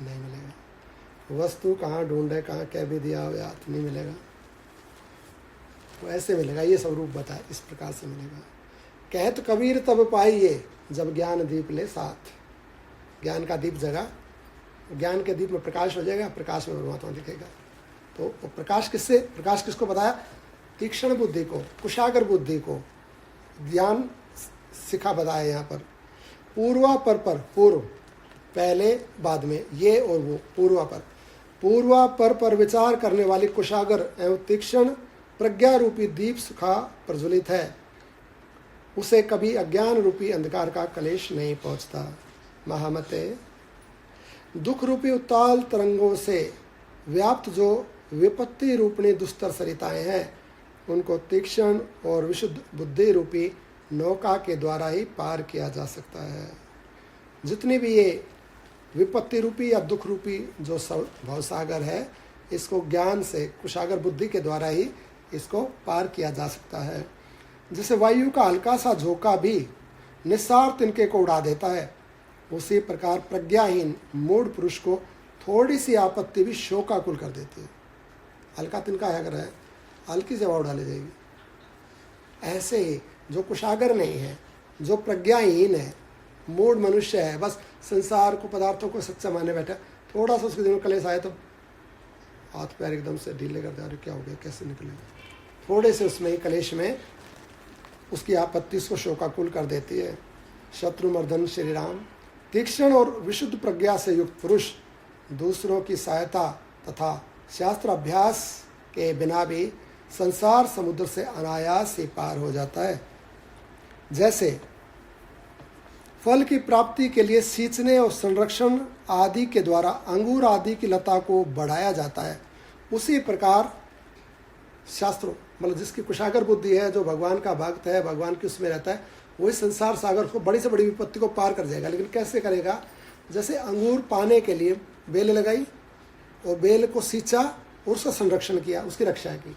नहीं मिलेगा। वस्तु कहाँ ढूंढे कहाँ कह भी दिया हो याद, नहीं मिलेगा। वो ऐसे मिलेगा, ये स्वरूप बताए, इस प्रकार से मिलेगा। कहत कबीर तब पाइए जब ज्ञान दीप ले साथ। ज्ञान का दीप जगा, ज्ञान के दीप में प्रकाश हो जाएगा, प्रकाश में परमात्मा दिखेगा। तो प्रकाश किससे, प्रकाश किसको बताया? तीक्ष्ण बुद्धि को, कुशाग्र बुद्धि को ज्ञान शिखा बताया। यहाँ पर पूर्वापर पर, पूर्व पहले बाद में, ये और वो, पूर्वापर पर विचार करने वाली कुशाग्र एवं तीक्ष्ण प्रज्ञा रूपी दीप शिखा प्रज्वलित है, उसे कभी अज्ञान रूपी अंधकार का कलेश नहीं पहुंचता। महामते, दुख रूपी उत्ताल तरंगों से व्याप्त जो विपत्ति रूपणी दुस्तर सरिताएं हैं, उनको तीक्ष्ण और विशुद्ध बुद्धि रूपी नौका के द्वारा ही पार किया जा सकता है। जितनी भी ये विपत्ति रूपी या दुख रूपी जो भवसागर है, इसको ज्ञान से, कुशाग्र बुद्धि के द्वारा ही इसको पार किया जा सकता है। जैसे वायु का हल्का सा झोंका भी निस्सार तिनके को उड़ा देता है, उसी प्रकार प्रज्ञाहीन मूढ़ पुरुष को थोड़ी सी आपत्ति भी शोकाकुल कर देती है। हल्का तिनका अगर है, हल्की से हवा उड़ा ले जाएगी। ऐसे ही जो कुशाग्र नहीं है, जो प्रज्ञाहीन है, मूढ़ मनुष्य है, बस संसार को, पदार्थों को सच्चा माने बैठा, थोड़ा सा उसके दिनों कलेश आए तो हाथ पैर एकदम से ढीले कर दे, क्या हो गया, कैसे निकलेगा। थोड़े से उसमें ही कलेश में उसकी आपत्ति उसको शोकाकुल कर देती है। शत्रुमर्दन श्री राम। तीक्ष्ण और विशुद्ध प्रज्ञा से युक्त पुरुष दूसरों की सहायता तथा शास्त्र अभ्यास के बिना भी संसार समुद्र से अनायास ही पार हो जाता है। जैसे फल की प्राप्ति के लिए सींचने और संरक्षण आदि के द्वारा अंगूर आदि की लता को बढ़ाया जाता है, उसी प्रकार शास्त्रों, मतलब जिसकी कुशाग्र बुद्धि है, जो भगवान का भक्त है, भगवान के उसमें रहता है, वही संसार सागर को, बड़ी से बड़ी विपत्ति को पार कर जाएगा। लेकिन कैसे करेगा? जैसे अंगूर पाने के लिए बेल लगाई और बेल को सींचा और उसका संरक्षण किया, उसकी रक्षा की,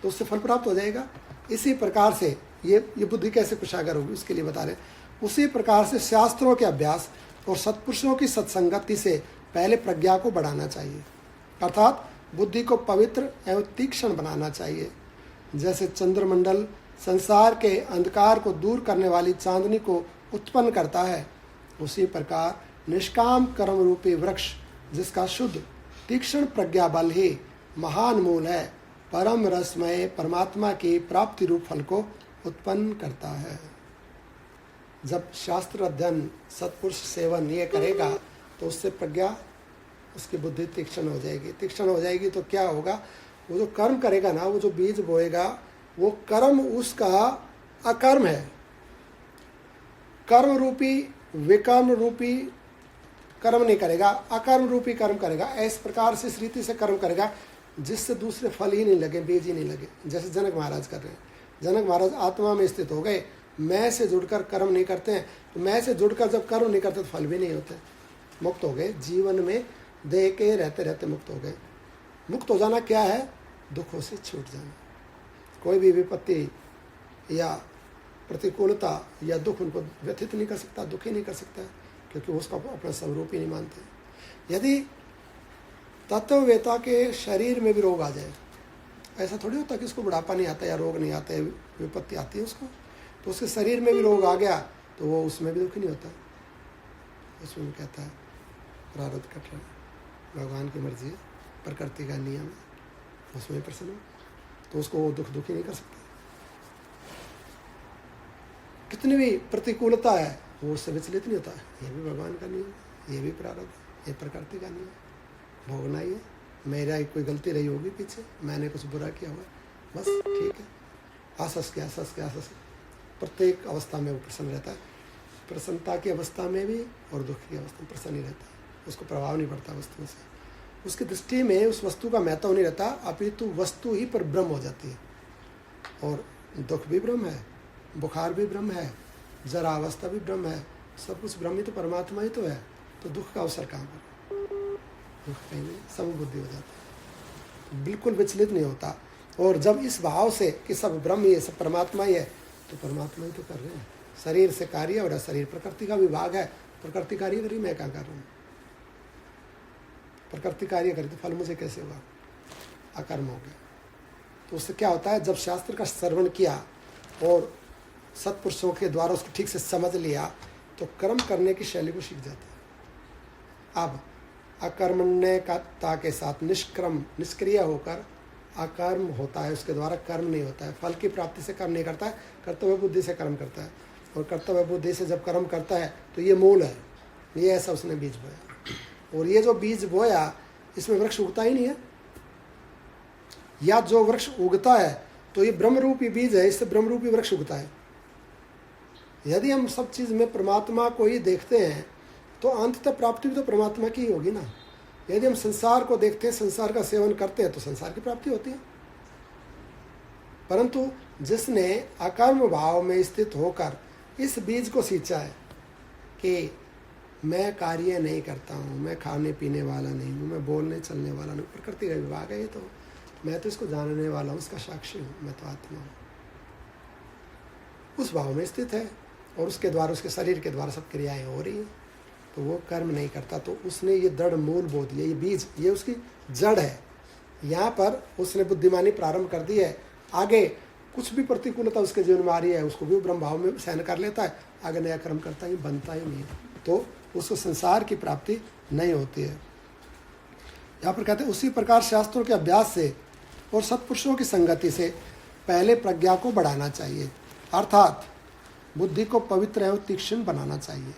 तो उससे फल प्राप्त हो जाएगा। इसी प्रकार से ये बुद्धि कैसे कुशाग्र होगी, उसके लिए बता रहे हैं। उसी प्रकार से शास्त्रों के अभ्यास और सत्पुरुषों की सत्संगति से पहले प्रज्ञा को बढ़ाना चाहिए, अर्थात बुद्धि को पवित्र एवं तीक्ष्ण बनाना चाहिए। जैसे चंद्रमंडल संसार के अंधकार को दूर करने वाली चांदनी को उत्पन्न करता है, उसी प्रकार निष्काम कर्म रूपी वृक्ष जिसका शुद्ध तीक्ष्ण प्रज्ञा बल ही महान मूल है, परम रसमय परमात्मा की प्राप्ति रूप फल को उत्पन्न करता है। जब शास्त्र अध्ययन सत्पुरुष सेवन ये करेगा तो उससे प्रज्ञा, उसकी बुद्धि तीक्ष्ण हो जाएगी। तीक्ष्ण हो जाएगी तो क्या होगा, वो जो कर्म करेगा ना, वो जो बीज बोएगा, वो कर्म उसका अकर्म है। कर्म रूपी विकर्म रूपी कर्म नहीं करेगा, अकर्म रूपी कर्म करेगा। इस प्रकार से इस रीति से कर्म करेगा जिससे दूसरे फल ही नहीं लगे, बीज ही नहीं लगे। जैसे जनक महाराज कर रहे हैं। जनक महाराज आत्मा में स्थित हो गए, मैं से जुड़कर कर्म नहीं करते हैं, तो मैं से जुड़कर जब कर्म नहीं करते तो फल भी नहीं होते, मुक्त हो गए। जीवन में देह के रहते रहते मुक्त हो गए। मुक्त हो जाना क्या है, दुखों से छूट जाना। कोई भी विपत्ति या प्रतिकूलता या दुख उनको व्यथित नहीं कर सकता, दुखी नहीं कर सकता, क्योंकि उसका अपना स्वरूप ही नहीं मानते। यदि तत्ववेता के शरीर में भी रोग आ जाए, ऐसा थोड़ी होता कि उसको बुढ़ापा नहीं आता या रोग नहीं आता है, विपत्ति आती है उसको, तो उसके शरीर में भी रोग आ गया तो वो उसमें भी दुखी नहीं होता। उसमें कहता है प्रारब्ध कट रहा है, भगवान की मर्जी है, प्रकृति का नियम है, उसमें प्रसन्न हो, तो उसको वो दुखी नहीं कर सकता। कितनी भी प्रतिकूलता है वो उससे विचलित नहीं होता है। ये भी भगवान का नियम है, ये भी प्रारब्ध है, ये प्रकृति का नियम है, भोगना ही है। मेरा कोई गलती रही होगी पीछे, मैंने कुछ बुरा किया हुआ, बस ठीक है, आसस के प्रत्येक अवस्था में वो प्रसन्न रहता है। प्रसन्नता की अवस्था में भी और दुख की अवस्था में प्रसन्न ही रहता है, उसको प्रभाव नहीं पड़ता वस्तुओं से। उसकी दृष्टि में उस वस्तु का महत्व नहीं रहता, अपितु वस्तु ही पर ब्रह्म हो जाती है। और दुख भी ब्रह्म है, बुखार भी ब्रह्म है, जरा अवस्था भी ब्रह्म है, सब कुछ ब्रह्म ही तो परमात्मा ही तो है। तो दुख का अवसर कहाँ पर, दुख कहीं नहीं, समबुद्धि हो जाता है, बिल्कुल विचलित नहीं होता। और जब इस भाव से कि सब ब्रह्म ही है, सब परमात्मा ही है, तो परमात्मा ही तो कर रहे हैं। शरीर से कार्य और शरीर प्रकृति का विभाग है, प्रकृति कार्य करी, मैं क्या कर रहा हूँ, प्रकृति कार्य करी तो फल मुझे कैसे होगा, अकर्म हो गया। तो उससे क्या होता है, जब शास्त्र का श्रवण किया और सत्पुरुषों के द्वारा उसको ठीक से समझ लिया तो कर्म करने की शैली को सीख जाता है। अब अकर्मण्यता के साथ निष्क्रिय होकर अकर्म होता है, उसके द्वारा कर्म नहीं होता है। फल की प्राप्ति से कर्म नहीं करता है, कर्तव्य बुद्धि से कर्म करता है। और कर्तव्य बुद्धि से जब कर्म करता है तो ये मूल है, ये ऐसा उसने बीज बोया। और ये जो बीज बोया इसमें वृक्ष उगता ही नहीं है, या जो वृक्ष उगता है तो ये ब्रह्मरूपी बीज है, इससे ब्रह्मरूपी वृक्ष उगता है। यदि हम सब चीज़ में परमात्मा को ही देखते हैं तो अंततः प्राप्ति भी तो परमात्मा की ही होगी ना। यदि हम संसार को देखते हैं, संसार का सेवन करते हैं तो संसार की प्राप्ति होती है। परंतु जिसने अकर्म भाव में स्थित होकर इस बीज को सींचा है कि मैं कार्य नहीं करता हूँ, मैं खाने पीने वाला नहीं हूँ, मैं बोलने चलने वाला नहीं, प्रकृति का विभाग है ये तो, मैं तो इसको जानने वाला हूँ, उसका साक्षी हूँ, मैं तो आत्मा हूँ, उस भाव में स्थित है। और उसके द्वारा, उसके शरीर के द्वारा सब क्रियाएं हो रही हैं, तो वो कर्म नहीं करता। तो उसने ये दृढ़ मूल बो दिया, ये बीज, ये उसकी जड़ है। यहाँ पर उसने बुद्धिमानी प्रारंभ कर दी है। आगे कुछ भी प्रतिकूलता उसके जीवन में आ रही है, उसको भी ब्रह्म भाव में सहन कर लेता है, आगे नया कर्म करता ही बनता ही नहीं है, तो उसको संसार की प्राप्ति नहीं होती है। यहाँ पर कहते हैं उसी प्रकार शास्त्रों के अभ्यास से और सत्पुरुषों की संगति से पहले प्रज्ञा को बढ़ाना चाहिए, अर्थात बुद्धि को पवित्र एवं तीक्ष्ण बनाना चाहिए।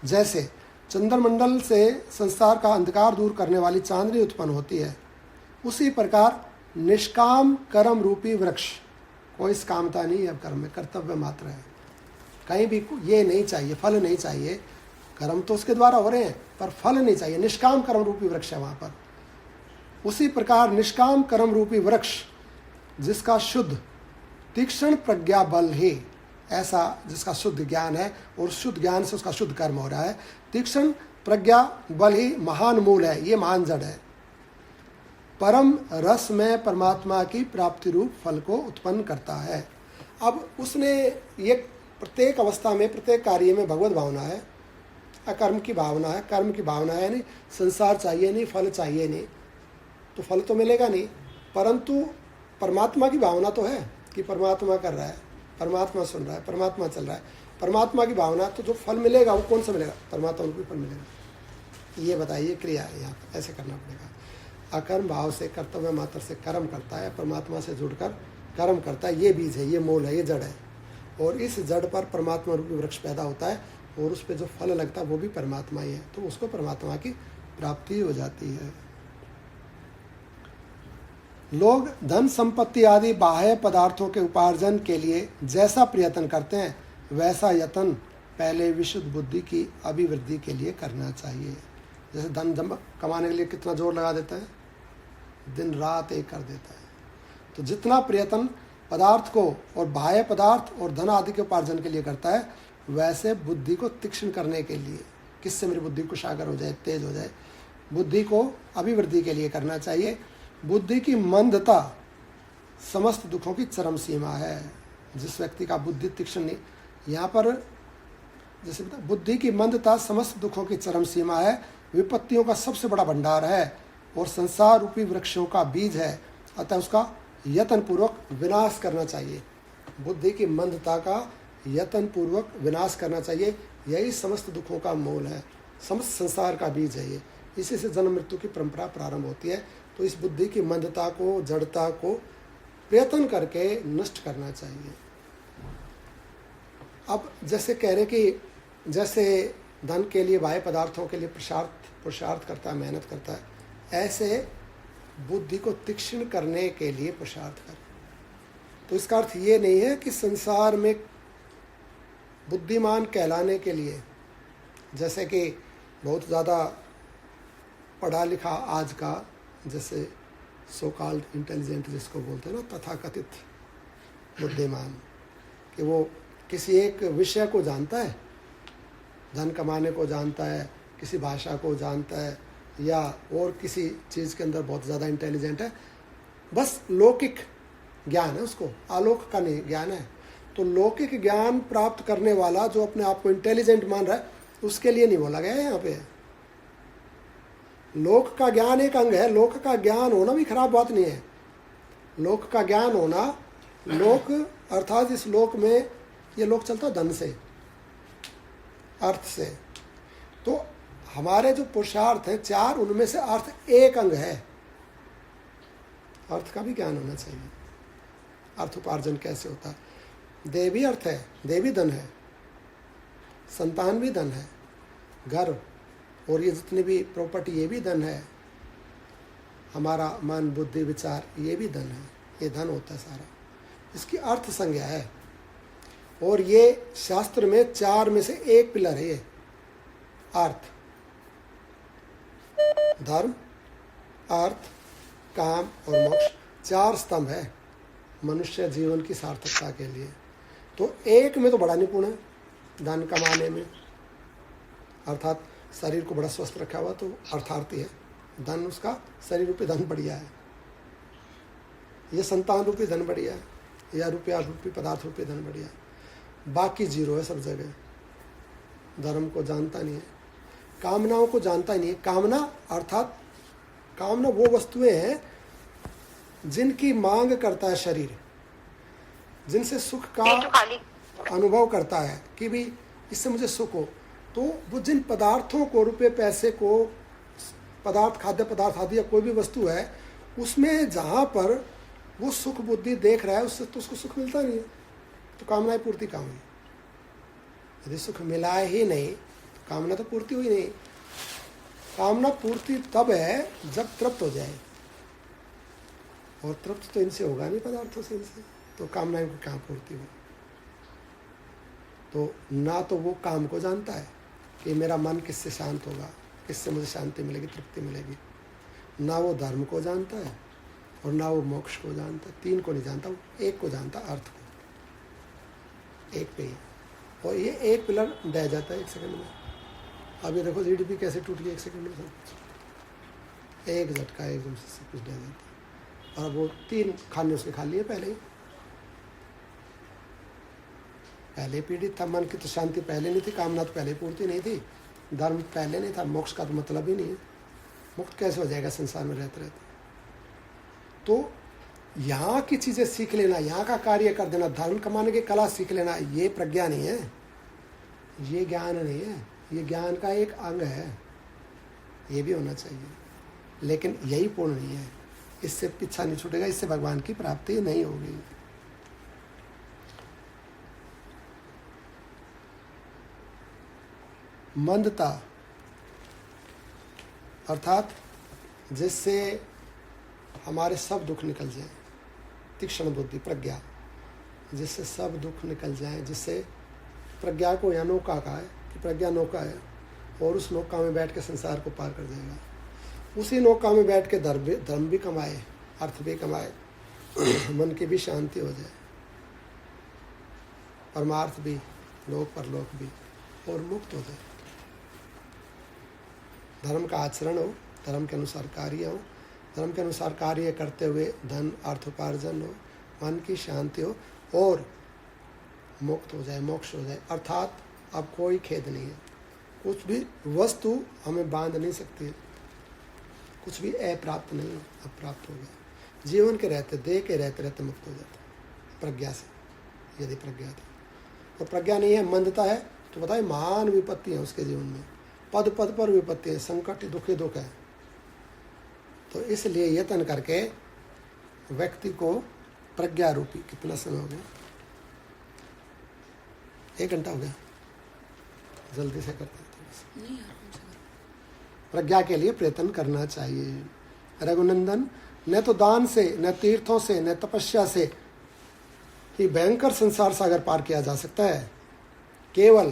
जैसे चंद्रमंडल से संसार का अंधकार दूर करने वाली चांदनी उत्पन्न होती है, उसी प्रकार निष्काम कर्म रूपी वृक्ष, कोई कामता नहीं है, अब कर्म में कर्तव्य मात्र है, कहीं भी ये नहीं चाहिए, फल नहीं चाहिए। कर्म तो उसके द्वारा हो रहे हैं पर फल नहीं चाहिए, निष्काम कर्म रूपी वृक्ष है वहाँ पर। उसी प्रकार निष्काम कर्म रूपी वृक्ष जिसका शुद्ध तीक्ष्ण प्रज्ञा बल है, ऐसा जिसका शुद्ध ज्ञान है और शुद्ध ज्ञान से उसका शुद्ध कर्म हो रहा है, तीक्ष्ण प्रज्ञा बल ही महान मूल है, ये महान जड़ है, परम रस में परमात्मा की प्राप्ति रूप फल को उत्पन्न करता है। अब उसने ये प्रत्येक अवस्था में, प्रत्येक कार्य में भगवत भावना है, अकर्म की भावना है, कर्म की भावना है, नहीं संसार चाहिए, नहीं फल चाहिए, नहीं तो फल तो मिलेगा नहीं, परंतु परमात्मा की भावना तो है कि परमात्मा कर रहा है, परमात्मा सुन रहा है, परमात्मा चल रहा है। परमात्मा की भावना, तो जो फल मिलेगा वो कौन सा मिलेगा? परमात्मा को फल मिलेगा। ये बताइए, क्रिया है यहाँ पर, ऐसे करना पड़ेगा। अकर्म भाव से, कर्तव्य मात्र से कर्म करता है, परमात्मा से जुड़कर कर्म करता है, ये बीज है, ये मूल है, ये जड़ है। और इस जड़ पर परमात्मा रूपी वृक्ष पैदा होता है और उस पर जो फल लगता है वो भी परमात्मा ही है, तो उसको परमात्मा की प्राप्ति हो जाती है। लोग धन संपत्ति आदि बाह्य पदार्थों के उपार्जन के लिए जैसा प्रयत्न करते हैं वैसा यत्न पहले विशुद्ध बुद्धि की अभिवृद्धि के लिए करना चाहिए। जैसे धन जमा कमाने के लिए कितना जोर लगा देता है, दिन रात एक कर देता है। तो जितना प्रयत्न पदार्थ को और बाह्य पदार्थ और धन आदि के उपार्जन के लिए करता है, वैसे बुद्धि को तीक्ष्ण करने के लिए, किससे मेरी बुद्धि कुशागर हो जाए, तेज हो जाए, बुद्धि को अभिवृद्धि के लिए करना चाहिए। बुद्धि की मंदता समस्त दुखों की चरम सीमा है। जिस व्यक्ति का बुद्धि तीक्ष्ण नहीं, यहाँ पर जैसे बुद्धि की मंदता समस्त दुखों की चरम सीमा है, विपत्तियों का सबसे बड़ा भंडार है और संसार रूपी वृक्षों का बीज है, अतः उसका यत्न पूर्वक विनाश करना चाहिए। बुद्धि की मंदता का यत्न पूर्वक विनाश करना चाहिए, यही समस्त दुखों का मूल है, समस्त संसार का बीज है ये। इसी से जन्म मृत्यु की परंपरा प्रारंभ होती है। तो इस बुद्धि की मंदता को, जड़ता को प्रयत्न करके नष्ट करना चाहिए। अब जैसे कह रहे कि जैसे धन के लिए, बाह्य पदार्थों के लिए पुरुषार्थ करता है, मेहनत करता है, ऐसे बुद्धि को तीक्ष्ण करने के लिए पुरुषार्थ कर। तो इसका अर्थ ये नहीं है कि संसार में बुद्धिमान कहलाने के लिए, जैसे कि बहुत ज़्यादा पढ़ा लिखा आज का, जैसे सो कॉल्ड इंटेलिजेंट जिसको बोलते हैं ना, तथाकथित बुद्धिमान, कि वो किसी एक विषय को जानता है, धन कमाने को जानता है, किसी भाषा को जानता है, या और किसी चीज़ के अंदर बहुत ज़्यादा इंटेलिजेंट है, बस लौकिक ज्ञान है उसको, आलोक का नहीं ज्ञान है। तो लौकिक ज्ञान प्राप्त करने वाला जो अपने आप को इंटेलिजेंट मान रहा है, उसके लिए नहीं बोला गया है यहाँ पे। लोक का ज्ञान एक अंग है, लोक का ज्ञान होना भी खराब बात नहीं है। लोक का ज्ञान होना, लोक अर्थात इस लोक में, ये लोक चलता है धन से, अर्थ से। तो हमारे जो पुरुषार्थ हैं चार, उनमें से अर्थ एक अंग है। अर्थ का भी ज्ञान होना चाहिए, अर्थ उपार्जन कैसे होता है। देह भी अर्थ है, देह भी धन है, संतान भी धन है, घर और ये जितनी भी प्रॉपर्टी ये भी धन है, हमारा मन बुद्धि विचार ये भी धन है, ये धन होता है सारा। इसकी अर्थ संज्ञा है। और ये शास्त्र में चार में से एक पिलर है ये, अर्थ। धर्म, अर्थ, काम और मोक्ष, चार स्तंभ है मनुष्य जीवन की सार्थकता के लिए। तो एक में तो बड़ा निपुण है, धन कमाने में, अर्थात शरीर को बड़ा स्वस्थ रखा हुआ तो अर्थार्थी है। धन उसका शरीर रूपी धन बढ़िया है, ये संतान रूपी धन बढ़िया है, या रुपया रूपी पदार्थ रूपी धन बढ़िया है। बाकी जीरो है सब जगह। धर्म को जानता नहीं है, कामनाओं को जानता ही नहीं है। कामना अर्थात कामना वो वस्तुएं हैं जिनकी मांग करता है शरीर, जिनसे सुख का अनुभव करता है कि भी इससे मुझे सुख हो। तो वो जिन पदार्थों को, रुपए पैसे को, पदार्थ, खाद्य पदार्थ आदि या कोई भी वस्तु है, उसमें जहाँ पर वो सुख बुद्धि देख रहा है, उससे तो उसको सुख मिलता नहीं है। तो कामनाएं पूर्ति कहाँ हुई? यदि सुख मिला ही नहीं तो कामना तो पूर्ति हुई नहीं। कामना पूर्ति तब है जब तृप्त हो जाए, और तृप्त तो इनसे होगा नहीं, पदार्थों से, इनसे तो कामनाएं को कहाँ पूर्ति हो। तो ना तो वो काम को जानता है कि मेरा मन किससे शांत होगा, किससे मुझे शांति मिलेगी, तृप्ति मिलेगी। ना वो धर्म को जानता है और ना वो मोक्ष को जानता है। तीन को नहीं जानता, वो एक को जानता, अर्थ को, एक पे ही। और ये एक पिलर ढह जाता है एक सेकंड में। अब ये देखो जीडीपी कैसे टूट गई एक सेकंड में, सब एक झटका एकदम से सब कुछ ढह जाता है। और वो तीन खाने उसके खा लिए पहले ही। पहले पीड़ित था, मन की तो शांति पहले नहीं थी, कामना तो पहले पूर्ति नहीं थी, धर्म पहले नहीं था, मोक्ष का तो मतलब ही नहीं है। मुक्त कैसे हो जाएगा संसार में रहते रहते? तो यहाँ की चीज़ें सीख लेना, यहाँ का कार्य कर देना, धर्म कमाने की कला सीख लेना, ये प्रज्ञा नहीं है, ये ज्ञान नहीं है, ये ज्ञान का एक अंग है, ये भी होना चाहिए, लेकिन यही पूर्ण नहीं है। इससे पीछा नहीं छूटेगा, इससे भगवान की प्राप्ति नहीं होगी। मंदता अर्थात जिससे हमारे सब दुख निकल जाए, तीक्ष्ण बुद्धि प्रज्ञा, जिससे सब दुख निकल जाए, जिससे प्रज्ञा को या नौका का है कि प्रज्ञा नौका है और उस नौका में बैठ के संसार को पार कर जाएगा। उसी नौका में बैठ के धर्म भी कमाए, अर्थ भी कमाए, मन की भी शांति हो जाए, परमार्थ भी, लोक परलोक भी, और मुक्त हो जाए। धर्म का आचरण हो, धर्म के अनुसार कार्य हो, धर्म के अनुसार कार्य करते हुए धन अर्थोपार्जन हो, मन की शांति हो और मुक्त हो जाए, मोक्ष हो जाए। अर्थात अब कोई खेद नहीं है, कुछ भी वस्तु हमें बांध नहीं सकती है, कुछ भी अप्राप्त नहीं, अब प्राप्त हो गया। जीवन के रहते, देह के रहते रहते मुक्त हो जाता प्रज्ञा से, यदि प्रज्ञा थी। और प्रज्ञा नहीं है, मंदता है, तो बताए महान विपत्ति है उसके जीवन में, पद पद पर विपत्ति है, संकट दुख ही दुख है। तो इसलिए यत्न करके व्यक्ति को प्रज्ञा रूपी, कितना समय हो गया, 1 घंटा हो गया, जल्दी से करते हैं। प्रज्ञा के लिए प्रयत्न करना चाहिए। रघुनंदन, न तो दान से, न तीर्थों से, न तपस्या से ही भयंकर संसार सागर पार किया जा सकता है। केवल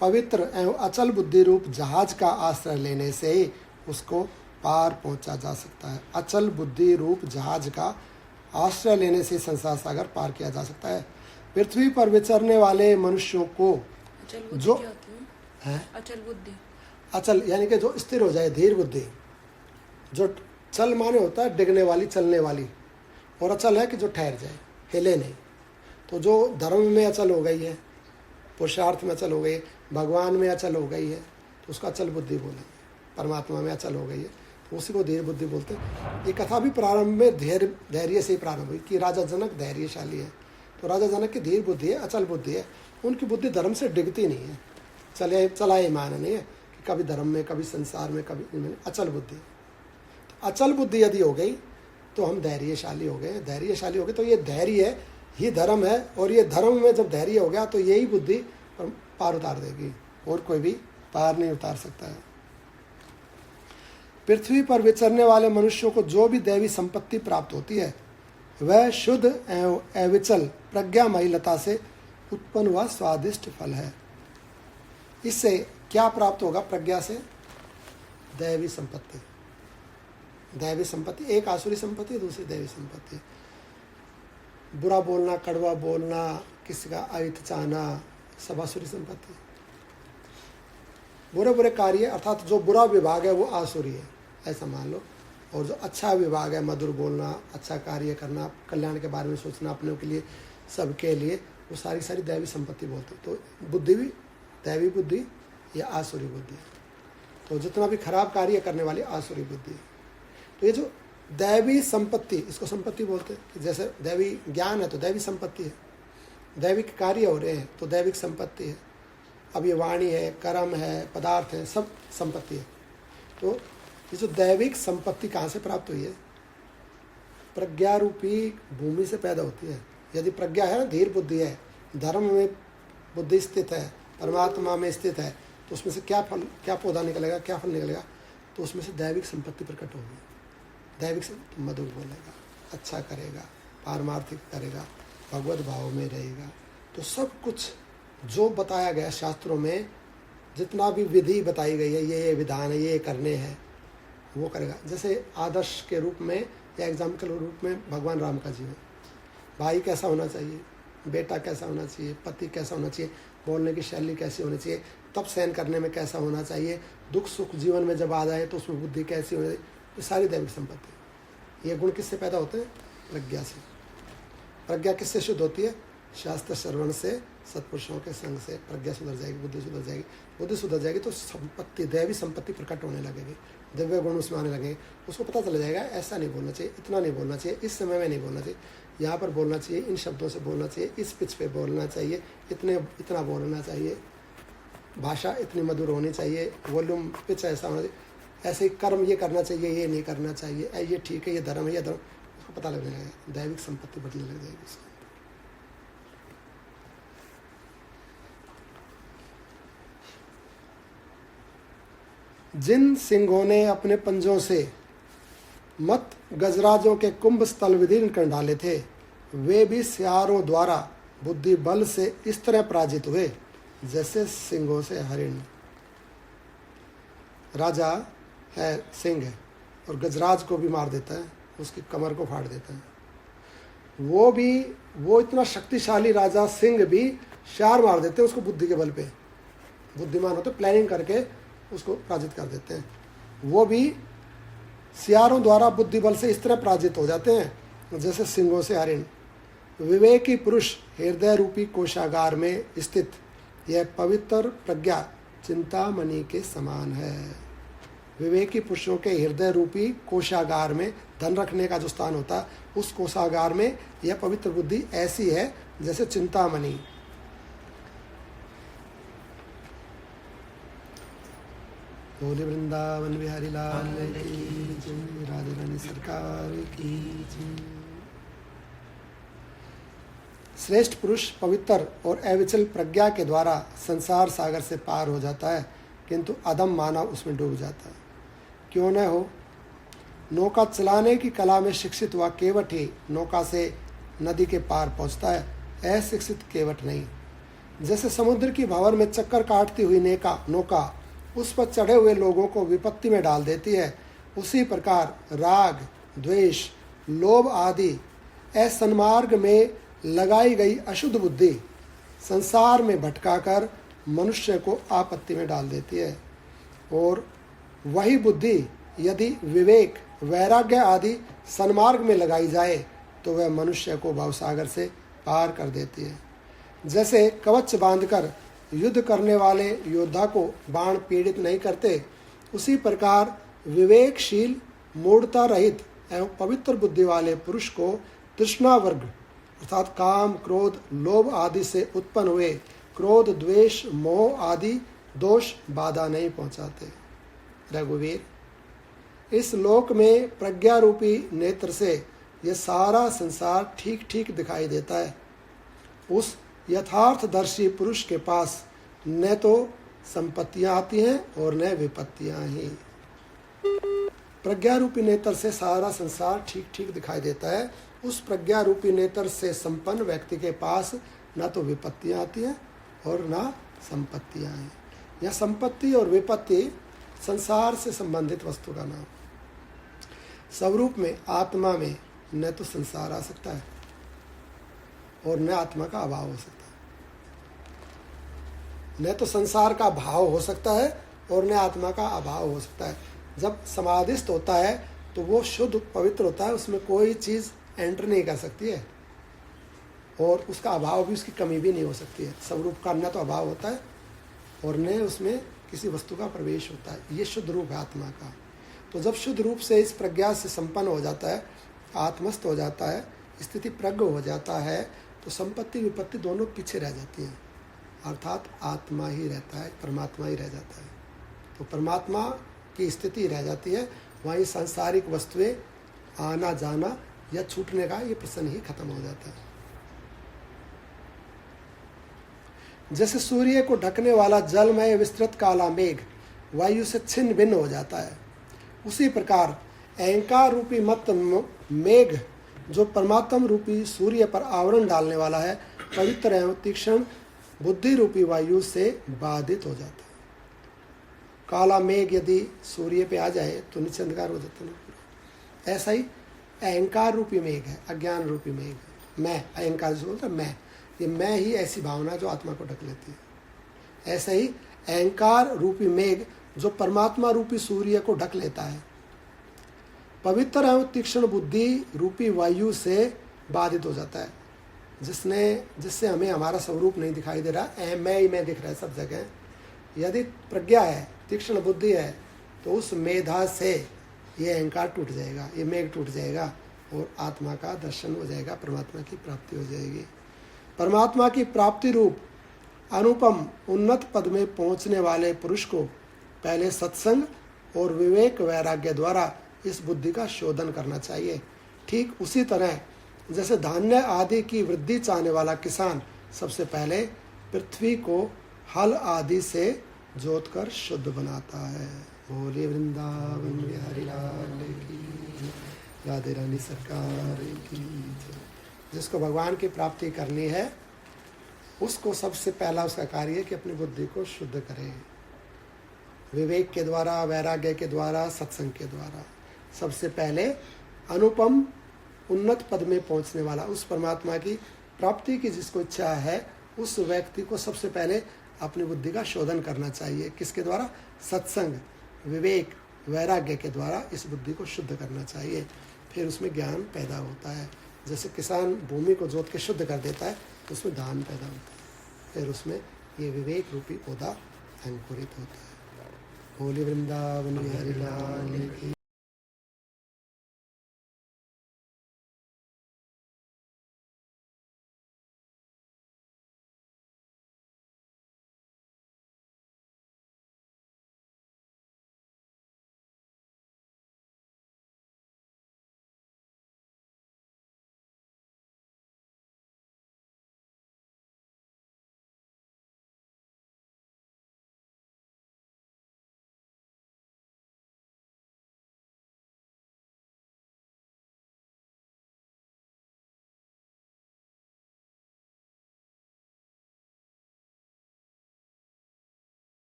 पवित्र एवं अचल बुद्धि रूप जहाज का आश्रय लेने से ही उसको पार पहुंचा जा सकता है। अचल बुद्धि रूप जहाज का आश्रय लेने से संसार सागर पार किया जा सकता है। पृथ्वी पर विचरने वाले मनुष्यों को जो है अचल बुद्धि, अचल यानी कि जो स्थिर हो जाए, धीर बुद्धि। जो चल माने होता है डिगने वाली, चलने वाली, और अचल है कि जो ठहर जाए, हिले नहीं। तो जो धर्म में अचल हो गई है, पुरुषार्थ में अचल हो गई, भगवान में अचल हो गई है, तो उसका अचल बुद्धि बोलेंगे। परमात्मा में अचल हो गई है तो उसी को धीर बुद्धि बोलते हैं। ये कथा भी प्रारंभ में धैर्य से ही प्रारंभ हुई कि राजा जनक धैर्यशाली है, तो राजा जनक की धीर बुद्धि है, अचल बुद्धि है। उनकी बुद्धि धर्म से डिगती नहीं है, चलाए मान नहीं है कि कभी धर्म में, कभी संसार में, कभी अचल बुद्धि। तो अचल बुद्धि यदि हो गई तो हम धैर्यशाली हो गए। धैर्यशाली हो गए तो ये धैर्य ही धर्म है, और ये धर्म में जब धैर्य हो गया तो यही बुद्धि पार उतार देगी, और कोई भी पार नहीं उतार सकता है। पृथ्वी पर विचरने वाले मनुष्यों को जो भी दैवी संपत्ति प्राप्त होती है वह शुद्ध एवं अविचल प्रज्ञामयी लता से उत्पन्न हुआ स्वादिष्ट फल है। इससे क्या प्राप्त होगा? प्रज्ञा से दैवी संपत्ति। दैवी संपत्ति एक आसुरी संपत्ति, दूसरी दैवी संपत्ति। बुरा बोलना, कड़वा बोलना, किसी का अहित चाहना, सब आसुरी संपत्ति। बुरे बुरे कार्य अर्थात जो बुरा विभाग है वो आसुरी है, ऐसा मान लो। और जो अच्छा विभाग है, मधुर बोलना, अच्छा कार्य करना, कल्याण के बारे में सोचना अपने के लिए, सबके लिए, वो सारी सारी दैवी संपत्ति बोलते। तो बुद्धि भी दैवी बुद्धि या आसुरी बुद्धि। तो जितना भी खराब कार्य करने वाली आसुरी बुद्धि। तो ये जो दैवी संपत्ति, इसको संपत्ति बोलते हैं। जैसे दैवी ज्ञान है तो दैवी संपत्ति है, दैविक कार्य हो रहे हैं तो दैविक संपत्ति है। अब ये वाणी है, कर्म है, पदार्थ है, सब संपत्ति है। तो ये जो दैविक संपत्ति कहाँ से प्राप्त हुई है? प्रज्ञा रूपी भूमि से पैदा होती है। यदि प्रज्ञा है ना, धीर बुद्धि है, धर्म में बुद्धि स्थित है, परमात्मा में स्थित है, तो उसमें से क्या फल, क्या पौधा निकलेगा, क्या फल निकलेगा? तो उसमें से दैविक संपत्ति प्रकट होगी। दैविक संपत्ति मधुर बोलेगा, अच्छा करेगा, पारमार्थिक करेगा, भगवत भाव में रहेगा। तो सब कुछ जो बताया गया शास्त्रों में, जितना भी विधि बताई गई है, ये विधान है, ये करने हैं, वो करेगा। जैसे आदर्श के रूप में या एग्जाम्पल के रूप में भगवान राम का जीवन, भाई कैसा होना चाहिए, बेटा कैसा होना चाहिए, पति कैसा होना चाहिए, बोलने की शैली कैसी होनी चाहिए, तब सहन करने में कैसा होना चाहिए, दुख सुख जीवन में जब आ जाए तो उसमें बुद्धि कैसी होनी चाहिए, ये सारी दैविक संपत्ति। ये गुण किससे पैदा होते हैं? प्रज्ञा से। प्रज्ञा किससे शुद्ध होती है? शास्त्र श्रवण से, सत्पुरुषों के संग से प्रज्ञा सुधर जाएगी, बुद्धि सुधर जाएगी। बुद्धि सुधर जाएगी तो संपत्ति, दैवी संपत्ति प्रकट होने लगेगी, दिव्य गुण उसमें आने लगेंगे। उसको पता चल जाएगा ऐसा नहीं बोलना चाहिए, इतना नहीं बोलना चाहिए, इस समय में नहीं बोलना चाहिए, यहाँ पर बोलना चाहिए, इन शब्दों से बोलना चाहिए, इस पिच पे बोलना चाहिए, इतना बोलना चाहिए। भाषा इतनी मधुर होनी चाहिए, वॉल्यूम पिच ऐसा होना चाहिए, ऐसे ही कर्म ये करना चाहिए, ये नहीं करना चाहिए, ये ठीक है, ये धर्म है, ये धर्म, उसको पता लगने लगेगा, दैविक संपत्ति बढ़ने लग जाएगी उसको। जिन सिंहों ने अपने पंजों से मत गजराजों के कुंभ स्थल विदीर्ण कर डाले थे, वे भी सियारों द्वारा बुद्धि बल से इस तरह पराजित हुए जैसे सिंहों से हरिण। राजा है, सिंह है, और गजराज को भी मार देता है, उसकी कमर को फाड़ देता है। वो इतना शक्तिशाली राजा सिंह भी शार मार देते हैं उसको बुद्धि के बल पे, बुद्धिमान होते, प्लानिंग करके उसको पराजित कर देते हैं। वो भी सियारों द्वारा बुद्धि बल से इस तरह पराजित हो जाते हैं जैसे सिंहों से हरिण। विवेकी पुरुष हृदय रूपी कोशागार में स्थित यह पवित्र प्रज्ञा चिंतामणि के समान है। विवेकी पुरुषों के हृदय रूपी कोशागार में धन रखने का जो स्थान होता है, उस कोशागार में यह पवित्र बुद्धि ऐसी है जैसे चिंतामणि। बोले वृंदावन बिहारी लाल की जय, राधे रानी सरकार की जय। श्रेष्ठ पुरुष पवित्र और अविचल प्रज्ञा के द्वारा संसार सागर से पार हो जाता है, किंतु अधम मानव उसमें डूब जाता है। क्यों न हो, नौका चलाने की कला में शिक्षित हुआ केवट ही नौका से नदी के पार पहुंचता है, अशिक्षित केवट नहीं। जैसे समुद्र की भंवर में चक्कर काटती हुई नौका उस पर चढ़े हुए लोगों को विपत्ति में डाल देती है, उसी प्रकार राग, द्वेष, लोभ आदि असन्मार्ग में लगाई गई अशुद्ध बुद्धि संसार में भटकाकर मनुष्य को आपत्ति में डाल देती है। और वही बुद्धि यदि विवेक, वैराग्य आदि सन्मार्ग में लगाई जाए तो वह मनुष्य को भवसागर से पार कर देती है। जैसे कवच बांधकर युद्ध करने वाले योद्धा को बाण पीड़ित नहीं करते, उसी प्रकार विवेकशील, मूढ़ता रहित एवं पवित्र बुद्धि वाले पुरुष को तृष्णा वर्ग अर्थात काम, क्रोध, लोभ आदि से उत्पन्न हुए क्रोध, द्वेष, मोह आदि दोष बाधा नहीं पहुंचाते। रघुवीर, इस लोक में प्रज्ञा रूपी नेत्र से यह सारा संसार ठीक ठीक दिखाई देता है। उस यथार्थदर्शी पुरुष के पास न तो संपत्तियां आती हैं और न विपत्तियां ही। प्रज्ञा रूपी नेत्र से सारा संसार ठीक ठीक दिखाई देता है। उस प्रज्ञा रूपी नेत्र से संपन्न व्यक्ति के पास न तो विपत्तियां आती हैं और न संपत्तियां हैं। यह संपत्ति और विपत्ति संसार से संबंधित वस्तु का नाम। स्वरूप में आत्मा में न तो संसार आ सकता है और न आत्मा का अभाव हो सकता है। न तो संसार का भाव हो सकता है और न आत्मा का अभाव हो सकता है। जब समाधिस्थ होता है तो वो शुद्ध पवित्र होता है, उसमें कोई चीज़ एंटर नहीं कर सकती है और उसका अभाव भी, उसकी कमी भी नहीं हो सकती है। स्वरूप का न तो अभाव होता है और न उसमें किसी वस्तु का प्रवेश होता है। ये शुद्ध रूप है आत्मा का। तो जब शुद्ध रूप से इस प्रज्ञा से संपन्न हो जाता है, आत्मस्थ हो जाता है, स्थिति प्रज्ञ हो जाता है, तो संपत्ति विपत्ति दोनों पीछे रह जाती हैं, अर्थात आत्मा ही रहता है, परमात्मा ही रह जाता है। तो परमात्मा की स्थिति रह जाती है, वहीं सांसारिक वस्तुएं आना जाना या छूटने का ये प्रश्न ही खत्म हो जाता है। जैसे सूर्य को ढकने वाला जलमय विस्तृत काला मेघ वायु से छिन्न भिन्न हो जाता है, उसी प्रकार अहंकार रूपी मत मेघ जो परमात्म रूपी सूर्य पर आवरण डालने वाला है, पवित्र एवं तीक्ष्ण बुद्धि रूपी वायु से बाधित हो जाता है। काला मेघ यदि सूर्य पे आ जाए तो नीचे अंधकार हो जाता है। ऐसा ही अहंकार रूपी मेघ है, अज्ञान रूपी मेघ है। मैं, अहंकार जो बोलता है मैं, ये मैं ही ऐसी भावना जो आत्मा को ढक लेती है। ऐसा ही अहंकार रूपी मेघ जो परमात्मा रूपी सूर्य को ढक लेता है, पवित्र एवं तीक्ष्ण बुद्धि रूपी वायु से बाधित हो जाता है, जिससे हमें हमारा स्वरूप नहीं दिखाई दे रहा, मैं ही मैं दिख रहा है सब जगह। यदि प्रज्ञा है, तीक्ष्ण बुद्धि है, तो उस मेधा से ये अहंकार टूट जाएगा, ये मेघ टूट जाएगा और आत्मा का दर्शन हो जाएगा, परमात्मा की प्राप्ति हो जाएगी। परमात्मा की प्राप्ति रूप अनुपम उन्नत पद में पहुंचने वाले पुरुष को पहले सत्संग और विवेक वैराग्य द्वारा इस बुद्धि का शोधन करना चाहिए। ठीक उसी तरह जैसे धान्य आदि की वृद्धि चाहने वाला किसान सबसे पहले पृथ्वी को हल आदि से जोतकर शुद्ध बनाता है। बोले वृंदावन बिहारी लाल की जय, राधे रानी सरकार की जय। जिसको भगवान की प्राप्ति करनी है उसको सबसे पहला उसका कार्य है कि अपनी बुद्धि को शुद्ध करें, विवेक के द्वारा, वैराग्य के द्वारा, सत्संग के द्वारा। सबसे पहले अनुपम उन्नत पद में पहुंचने वाला उस परमात्मा की प्राप्ति की जिसको इच्छा है उस व्यक्ति को सबसे पहले अपनी बुद्धि का शोधन करना चाहिए। किसके द्वारा? सत्संग, विवेक, वैराग्य के द्वारा इस बुद्धि को शुद्ध करना चाहिए। फिर उसमें ज्ञान पैदा होता है। जैसे किसान भूमि को जोत के शुद्ध कर देता है तो उसमें धान पैदा होता है, फिर उसमें ये विवेक रूपी पौधा अंकुरित होता है। होली वृंदावन बिहारी लाल की।